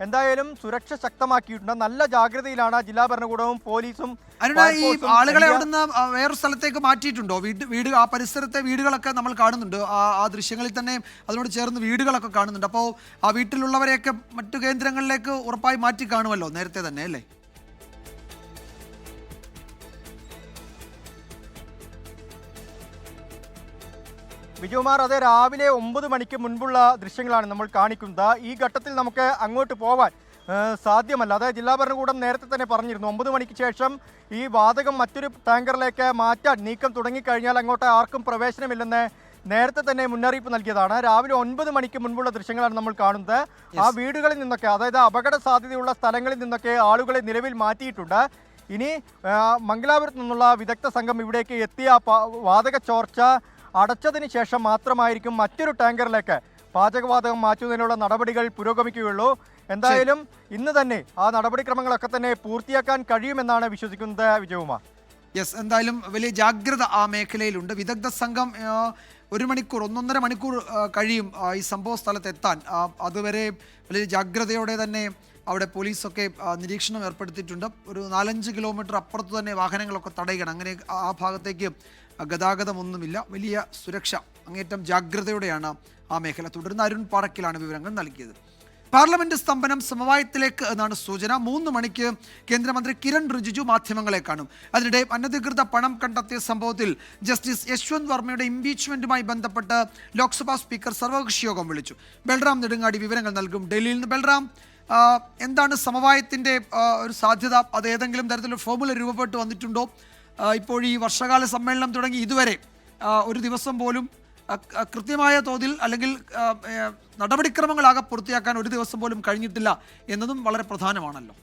എന്തായാലും സുരക്ഷ ശക്തമാക്കിയിട്ടുണ്ട്. നല്ല ജാഗ്രതയിലാണ് ജില്ലാ ഭരണകൂടവും പോലീസും. ഈ ആളുകളെ അവിടുന്ന് വേറൊരു സ്ഥലത്തേക്ക് മാറ്റിയിട്ടുണ്ടോ? വീട് ആ പരിസരത്തെ വീടുകളൊക്കെ നമ്മൾ കാണുന്നുണ്ട്. ആ ദൃശ്യങ്ങളിൽ തന്നെ അതിനോട് ചേർന്ന് വീടുകളൊക്കെ കാണുന്നുണ്ട്. അപ്പോൾ ആ വീട്ടിലുള്ളവരെയൊക്കെ മറ്റു കേന്ദ്രങ്ങളിലേക്ക് ഉറപ്പായി മാറ്റി കാണുമല്ലോ നേരത്തെ തന്നെ, അല്ലേ? വിജയകുമാർ, അത് രാവിലെ 9 മണിക്ക് മുൻപുള്ള ദൃശ്യങ്ങളാണ് നമ്മൾ കാണിക്കുന്നത്. ഈ ഘട്ടത്തിൽ നമുക്ക് അങ്ങോട്ട് പോവാൻ സാധ്യമല്ല. അതായത് ജില്ലാ ഭരണകൂടം നേരത്തെ തന്നെ പറഞ്ഞിരുന്നു 9 മണിക്ക് ശേഷം ഈ വാതകം മറ്റൊരു ടാങ്കറിലേക്ക് മാറ്റാൻ നീക്കം തുടങ്ങിക്കഴിഞ്ഞാൽ അങ്ങോട്ട് ആർക്കും പ്രവേശനമില്ലെന്ന് നേരത്തെ തന്നെ മുന്നറിയിപ്പ് നൽകിയതാണ്. രാവിലെ 9 മണിക്ക് മുൻപുള്ള ദൃശ്യങ്ങളാണ് നമ്മൾ കാണുന്നത്. ആ വീടുകളിൽ നിന്നൊക്കെ, അതായത് അപകട സാധ്യതയുള്ള സ്ഥലങ്ങളിൽ നിന്നൊക്കെ ആളുകളെ നിലവിൽ മാറ്റിയിട്ടുണ്ട്. ഇനി മംഗലാപുരത്ത് നിന്നുള്ള വിദഗ്ധ സംഘം ഇവിടേക്ക് എത്തിയ വാതക ചോർച്ച അടച്ചതിന് ശേഷം മാത്രമായിരിക്കും മറ്റൊരു ടാങ്കറിലേക്ക് പാചകവാതകം മാറ്റുന്നതിനുള്ള നടപടികൾ പുരോഗമിക്കുകയുള്ളൂ. എന്തായാലും ഇന്ന് തന്നെ ആ നടപടിക്രമങ്ങളൊക്കെ തന്നെ പൂർത്തിയാക്കാൻ കഴിയുമെന്നാണ് വിശ്വസിക്കുന്നത്. വിജയകുമാർ. യെസ്, എന്തായാലും വലിയ ജാഗ്രത ആ മേഖലയിലുണ്ട്. വിദഗ്ധ സംഘം 1.5 മണിക്കൂർ കഴിയും ഈ സംഭവ സ്ഥലത്ത് എത്താൻ. അതുവരെ വലിയ ജാഗ്രതയോടെ തന്നെ അവിടെ പോലീസൊക്കെ നിരീക്ഷണം ഏർപ്പെടുത്തിയിട്ടുണ്ട്. ഒരു 4-5 കിലോമീറ്റർ അപ്പുറത്ത് തന്നെ വാഹനങ്ങളൊക്കെ തടയണം. അങ്ങനെ ആ ഭാഗത്തേക്ക് ഗതാഗതമൊന്നുമില്ല. വലിയ സുരക്ഷ, അങ്ങേറ്റം ജാഗ്രതയോടെയാണ് ആ മേഖല. തുടർന്ന് അരുൺ പാറക്കിലാണ് വിവരങ്ങൾ നൽകിയത്. പാർലമെന്റ് സ്തംഭനം സമവായത്തിലേക്ക് എന്നാണ് സൂചന. 3 മണിക്ക് കേന്ദ്രമന്ത്രി കിരൺ റിജിജു മാധ്യമങ്ങളെ കാണും. അതിനിടെ അനധികൃത പണം കണ്ടെത്തിയ സംഭവത്തിൽ ജസ്റ്റിസ് യശ്വന്ത് വർമ്മയുടെ ഇംപീച്ച്മെന്റുമായി ബന്ധപ്പെട്ട് ലോക്സഭാ സ്പീക്കർ സർവകക്ഷി യോഗം വിളിച്ചു. ബൽറാം നെടുങ്ങാടി വിവരങ്ങൾ നൽകും. ഡൽഹിയിൽ നിന്ന് ബൽറാം, എന്താണ് സമവായത്തിന്റെ ഒരു സാധ്യത? അത് ഏതെങ്കിലും തരത്തിലുള്ള ഫോർമുല രൂപപ്പെട്ട് വന്നിട്ടുണ്ടോ? ഇപ്പോൾ ഈ വർഷകാല സമ്മേളനം തുടങ്ങി ഇതുവരെ ഒരു ദിവസം പോലും കൃത്യമായ തോതിൽ അല്ലെങ്കിൽ നടപടിക്രമങ്ങളാകെ പൂർത്തിയാക്കാൻ ഒരു ദിവസം പോലും കഴിഞ്ഞിട്ടില്ല എന്നതും വളരെ പ്രധാനമാണല്ലോ.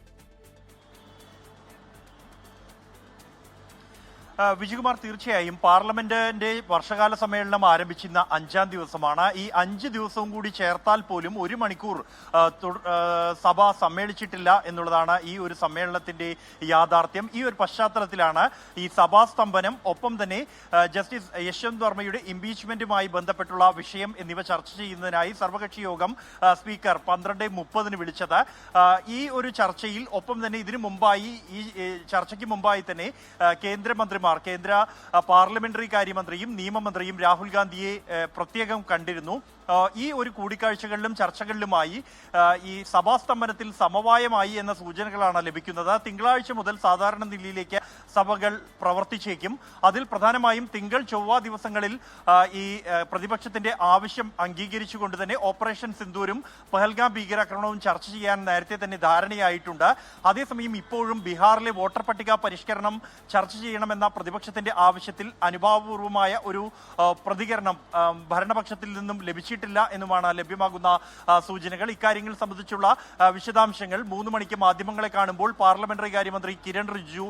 വിജയകുമാർ, തീർച്ചയായും പാർലമെന്റിന്റെ വർഷകാല സമ്മേളനം ആരംഭിച്ചിരുന്ന 5-ാം ദിവസമാണ്. ഈ 5 ദിവസവും കൂടി ചേർത്താൽ പോലും 1 മണിക്കൂർ സഭ സമ്മേളിച്ചിട്ടില്ല എന്നുള്ളതാണ് ഈ ഒരു സമ്മേളനത്തിന്റെ യാഥാർത്ഥ്യം. ഈ ഒരു പശ്ചാത്തലത്തിലാണ് ഈ സഭാസ്തംഭനം, ഒപ്പം തന്നെ ജസ്റ്റിസ് യശ്വന്ത് വർമ്മയുടെ ഇംപീച്ച്മെന്റുമായി ബന്ധപ്പെട്ടുള്ള വിഷയം എന്നിവ ചർച്ച ചെയ്യുന്നതിനായി സർവകക്ഷി യോഗം സ്പീക്കർ 12:30 വിളിച്ചത്. ഈ ഒരു ചർച്ചയിൽ ഒപ്പം തന്നെ ഇതിനു മുമ്പായി, ഈ ചർച്ചയ്ക്ക് മുമ്പായി തന്നെ കേന്ദ്ര പാർലമെന്ററി കാര്യമന്ത്രിയും നിയമമന്ത്രിയും രാഹുൽ ഗാന്ധിയെ പ്രത്യേകം കണ്ടിരുന്നു. ഈ ഒരു കൂടിക്കാഴ്ചകളിലും ചർച്ചകളിലുമായി ഈ സഭാസ്തംഭനത്തിൽ സമവായമായി എന്ന സൂചനകളാണ് ലഭിക്കുന്നത്. തിങ്കളാഴ്ച മുതൽ സാധാരണ നിലയിലേക്ക് സഭകൾ പ്രവർത്തിച്ചേക്കും. അതിൽ പ്രധാനമായും തിങ്കൾ ചൊവ്വ ദിവസങ്ങളിൽ ഈ പ്രതിപക്ഷത്തിന്റെ ആവശ്യം അംഗീകരിച്ചുകൊണ്ട് തന്നെ ഓപ്പറേഷൻ സിന്ദൂരും പഹൽഗാം ഭീകരാക്രമണവും ചർച്ച ചെയ്യാൻ നേരത്തെ തന്നെ ധാരണയായിട്ടുണ്ട്. അതേസമയം ഇപ്പോഴും ബീഹാറിലെ വോട്ടർ പട്ടിക പരിഷ്കരണം ചർച്ച ചെയ്യണമെന്ന പ്രതിപക്ഷത്തിന്റെ ആവശ്യത്തിൽ അനുഭാവപൂർവമായ ഒരു പ്രതികരണം ഭരണപക്ഷത്തിൽ നിന്നും ലഭിച്ചിട്ടില്ല എന്നുമാണ് ലഭ്യമാകുന്ന സൂചനകൾ. ഇക്കാര്യങ്ങൾ സംബന്ധിച്ചുള്ള വിശദാംശങ്ങൾ 3 മണിക്ക് മാധ്യമങ്ങളെ കാണുമ്പോൾ പാർലമെന്ററി കാര്യമന്ത്രി കിരൺ റിജിജു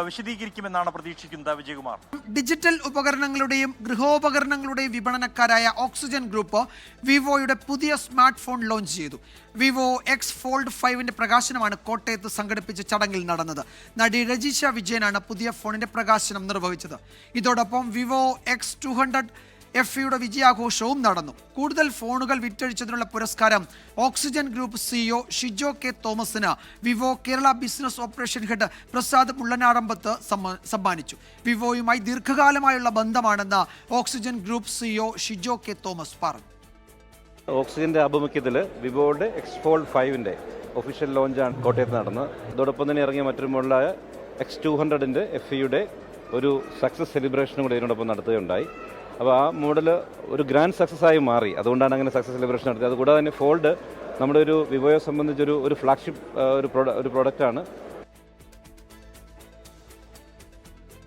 വിശദീകരിക്കുമെന്നാണ് പ്രതീക്ഷിക്കുന്നത്. വിജയകുമാർ, ഡിജിറ്റൽ ഉപകരണങ്ങളുടെയും ഗൃഹോപകരണങ്ങളുടെയും വിപണനക്കാരായ ഓക്സിജൻ ഗ്രൂപ്പ് വിവോയുടെ പുതിയ സ്മാർട്ട് ഫോൺ ലോഞ്ച് ചെയ്തു. വിവോ എക്സ് ഫോൾഡ് 5ന്റെ പ്രകാശനമാണ് കോട്ടയത്ത് സംഘടിപ്പിച്ച ചടങ്ങിൽ നടന്നത്. നടി രജിഷ വിജയനാണ് പുതിയ ഫോണിന്റെ പ്രകാശനം നിർവഹിച്ചത്. ഇതോടൊപ്പം വിവോ X200 FEയുടെ വിജയാഘോഷവും നടന്നു. കൂടുതൽ ഫോണുകൾ വിറ്റഴിച്ചതിനുള്ള പുരസ്കാരം Oxygen group CEO Shijo K തോമസിന് Vivo Kerala business operation head Prasad Mullanadampath സമ്മാനിച്ചു. വിവോയുമായി ദീർഘകാലമായുള്ള ബന്ധമാണെന്ന് Oxygen group CEO Shijo K Thomas പറഞ്ഞു. ഓക്സിജന്റെ ആഭിമുഖ്യത്തിൽ വിവോയുടെ X4 5ന്റെ ഒഫീഷ്യൽ ലോഞ്ചാണ് കോട്ടയത്ത് നടന്നത്. അതോടൊപ്പം തന്നെ ഇറങ്ങിയ മറ്റൊരു മോഡലായ X200ന്റെ FEയുടെ ഒരു സക്സസ് സെലിബ്രേഷനും കൂടി ഇതിനോടൊപ്പം നടത്തുകയുണ്ടായി. അപ്പോൾ ആ മോഡൽ ഒരു ഗ്രാൻഡ് സക്സസ് ആയി മാറി. അതുകൊണ്ടാണ് അങ്ങനെ സക്സസ് സെലിബ്രേഷൻ നടത്തിയത്. അതുകൂടാതെ തന്നെ ഫോൾഡ് നമ്മുടെ ഒരു വിവോയെ സംബന്ധിച്ചൊരു ഫ്ലാഗ്ഷിപ്പ് ഒരു പ്രോഡക്റ്റാണ്.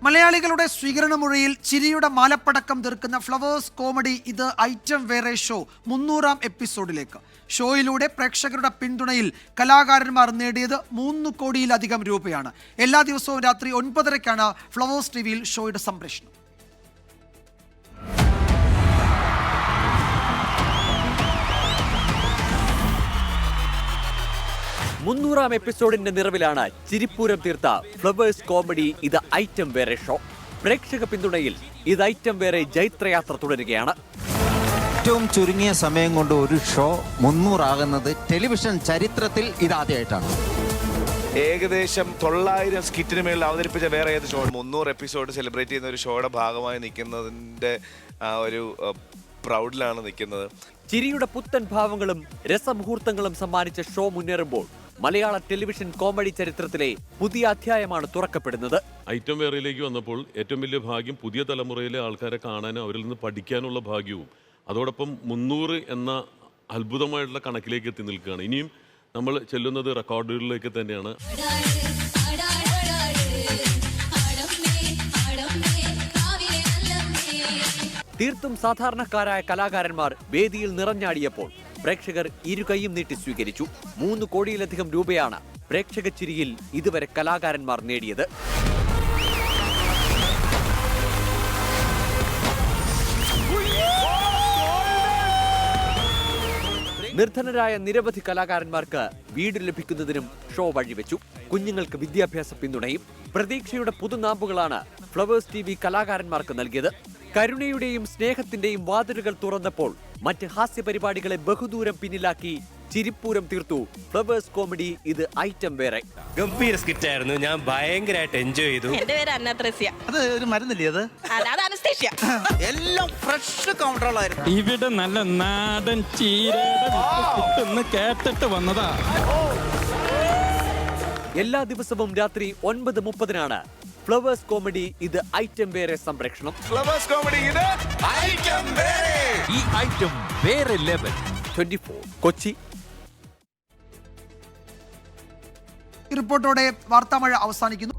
മലയാളികളുടെ സ്വീകരണമുറിയിൽ ചിരിയുടെ മാലപ്പടക്കം തീർക്കുന്ന ഫ്ലവേഴ്സ് കോമഡി ഇത് ഐറ്റം വേറെ ഷോ 300ാം എപ്പിസോഡിലേക്ക്. ഷോയിലൂടെ പ്രേക്ഷകരുടെ പിന്തുണയിൽ കലാകാരന്മാർ നേടിയത് 3 കോടിയിലധികം രൂപയാണ്. എല്ലാ ദിവസവും രാത്രി 9:30-ക്കാണ് ഫ്ലവേഴ്സ് ടിവിയിൽ ഷോയുടെ സംപ്രേഷണം. 300ാം എപ്പിസോഡിന്റെ നിറവിലാണ് ചിരിപ്പൂരം തീർത്ത ഫ്ലവേഴ്സ് കോമഡി ഇത് ഐറ്റം വേറെ ഷോ. പ്രേക്ഷക പിന്തുണയിൽ ഇത് ഐറ്റം വേറെ ജൈത്രയാത്ര തുടരുകയാണ്. ഏറ്റവും ചുരുങ്ങിയ സമയം കൊണ്ട് ഒരു ഷോ 300 ആകുന്നത് ടെലിവിഷൻ ചരിത്രത്തിൽ ഇതാദ്യമായിട്ടാണ്. ഏകദേശം 900 സ്കിറ്റിന് മേളിൽ അവതരിപ്പിച്ച വേറെ ഏത് ഷോ 300 എപ്പിസോഡ് സെലിബ്രേറ്റ് ചെയ്യുന്ന ഒരു ഷോയുടെ ഭാഗമായി നിൽക്കുന്നതിന്റെ ഒരു പ്രൗഡിലാണ് നിൽക്കുന്നത്. ചിരിയുടെ പുത്തൻ ഭാവങ്ങളും രസമുഹൂർത്തങ്ങളും സമ്മാനിച്ച ഷോ മുന്നേറുമ്പോൾ മലയാള ടെലിവിഷൻ കോമഡി ചരിത്രത്തിലെ പുതിയ അധ്യായമാണ് തുറക്കപ്പെടുന്നത്. ഐറ്റം വേറയിലേക്ക് വന്നപ്പോൾ ഏറ്റവും വലിയ ഭാഗ്യം പുതിയ തലമുറയിലെ ആൾക്കാരെ കാണാനും അവരിൽ നിന്ന് പഠിക്കാനുള്ള ഭാഗ്യവും അതോടൊപ്പം 300 എന്ന അത്ഭുതമായിട്ടുള്ള കണക്കിലേക്ക് എത്തി നിൽക്കുകയാണ്. ഇനിയും നമ്മൾ ചെല്ലുന്നത് റെക്കോർഡുകളിലേക്ക് തന്നെയാണ്. തീർത്തും സാധാരണക്കാരായ കലാകാരന്മാർ വേദിയിൽ നിറഞ്ഞാടിയപ്പോൾ പ്രേക്ഷകർ ഇരുകൈയും നീട്ടി സ്വീകരിച്ചു. 3 കോടിയിലധികം രൂപയാണ് പ്രേക്ഷക ചിരിയിൽ ഇതുവരെ കലാകാരന്മാർ നേടിയത്. നിർധനരായ നിരവധി കലാകാരന്മാർക്ക് വീട് ലഭിക്കുന്നതിനും ഷോ വഴിവെച്ചു. കുഞ്ഞുങ്ങൾക്ക് വിദ്യാഭ്യാസ പിന്തുണയും പ്രതീക്ഷയുടെ പുതുനാമ്പുകളാണ് ഫ്ലവേഴ്സ് TV കലാകാരന്മാർക്ക് നൽകിയത്. കരുണയുടെയും സ്നേഹത്തിന്റെയും വാതിലുകൾ തുറന്നപ്പോൾ മറ്റ് ഹാസ്യ പരിപാടികളെ ബഹുദൂരം പിന്നിലാക്കി ചിരിപ്പൂരം തീർത്തു ഫ്ലവേഴ്സ് കോമഡി ഇത് ഐറ്റം വേറെ. ഗംഭീര സ്കിറ്റ് ആയിരുന്നു. ഞാൻ ഭയങ്കരമായിട്ട് എൻജോയ് ചെയ്തു. എന്റെ പേര് അന്നത്രസ്യ. അത് ഒരു മരുന്നില്ലേ അത്? അത് അനസ്തേഷ്യ. എല്ലാം ഫ്രഷ് കൗണ്ടറുകൾ ആയിരുന്നു. ഇവിടെ നല്ല നാടൻ ചീരയുടെ കേട്ടിട്ട് വന്നതാ. എല്ലാ ദിവസവും രാത്രി 9:30 ഫ്ലവേഴ്സ് കോമഡി ഇത് ഐറ്റം വേറെ സംപ്രേഷണം. ഫ്ലവേഴ്സ് കോമഡി ഇത് ഐറ്റം വേറെ. ഈ ഐറ്റം വേറെ ലെവൽ. 24 കൊച്ചി. ഈ റിപ്പോർട്ടോടെ വാർത്താമഴ അവസാനിക്കുന്നു.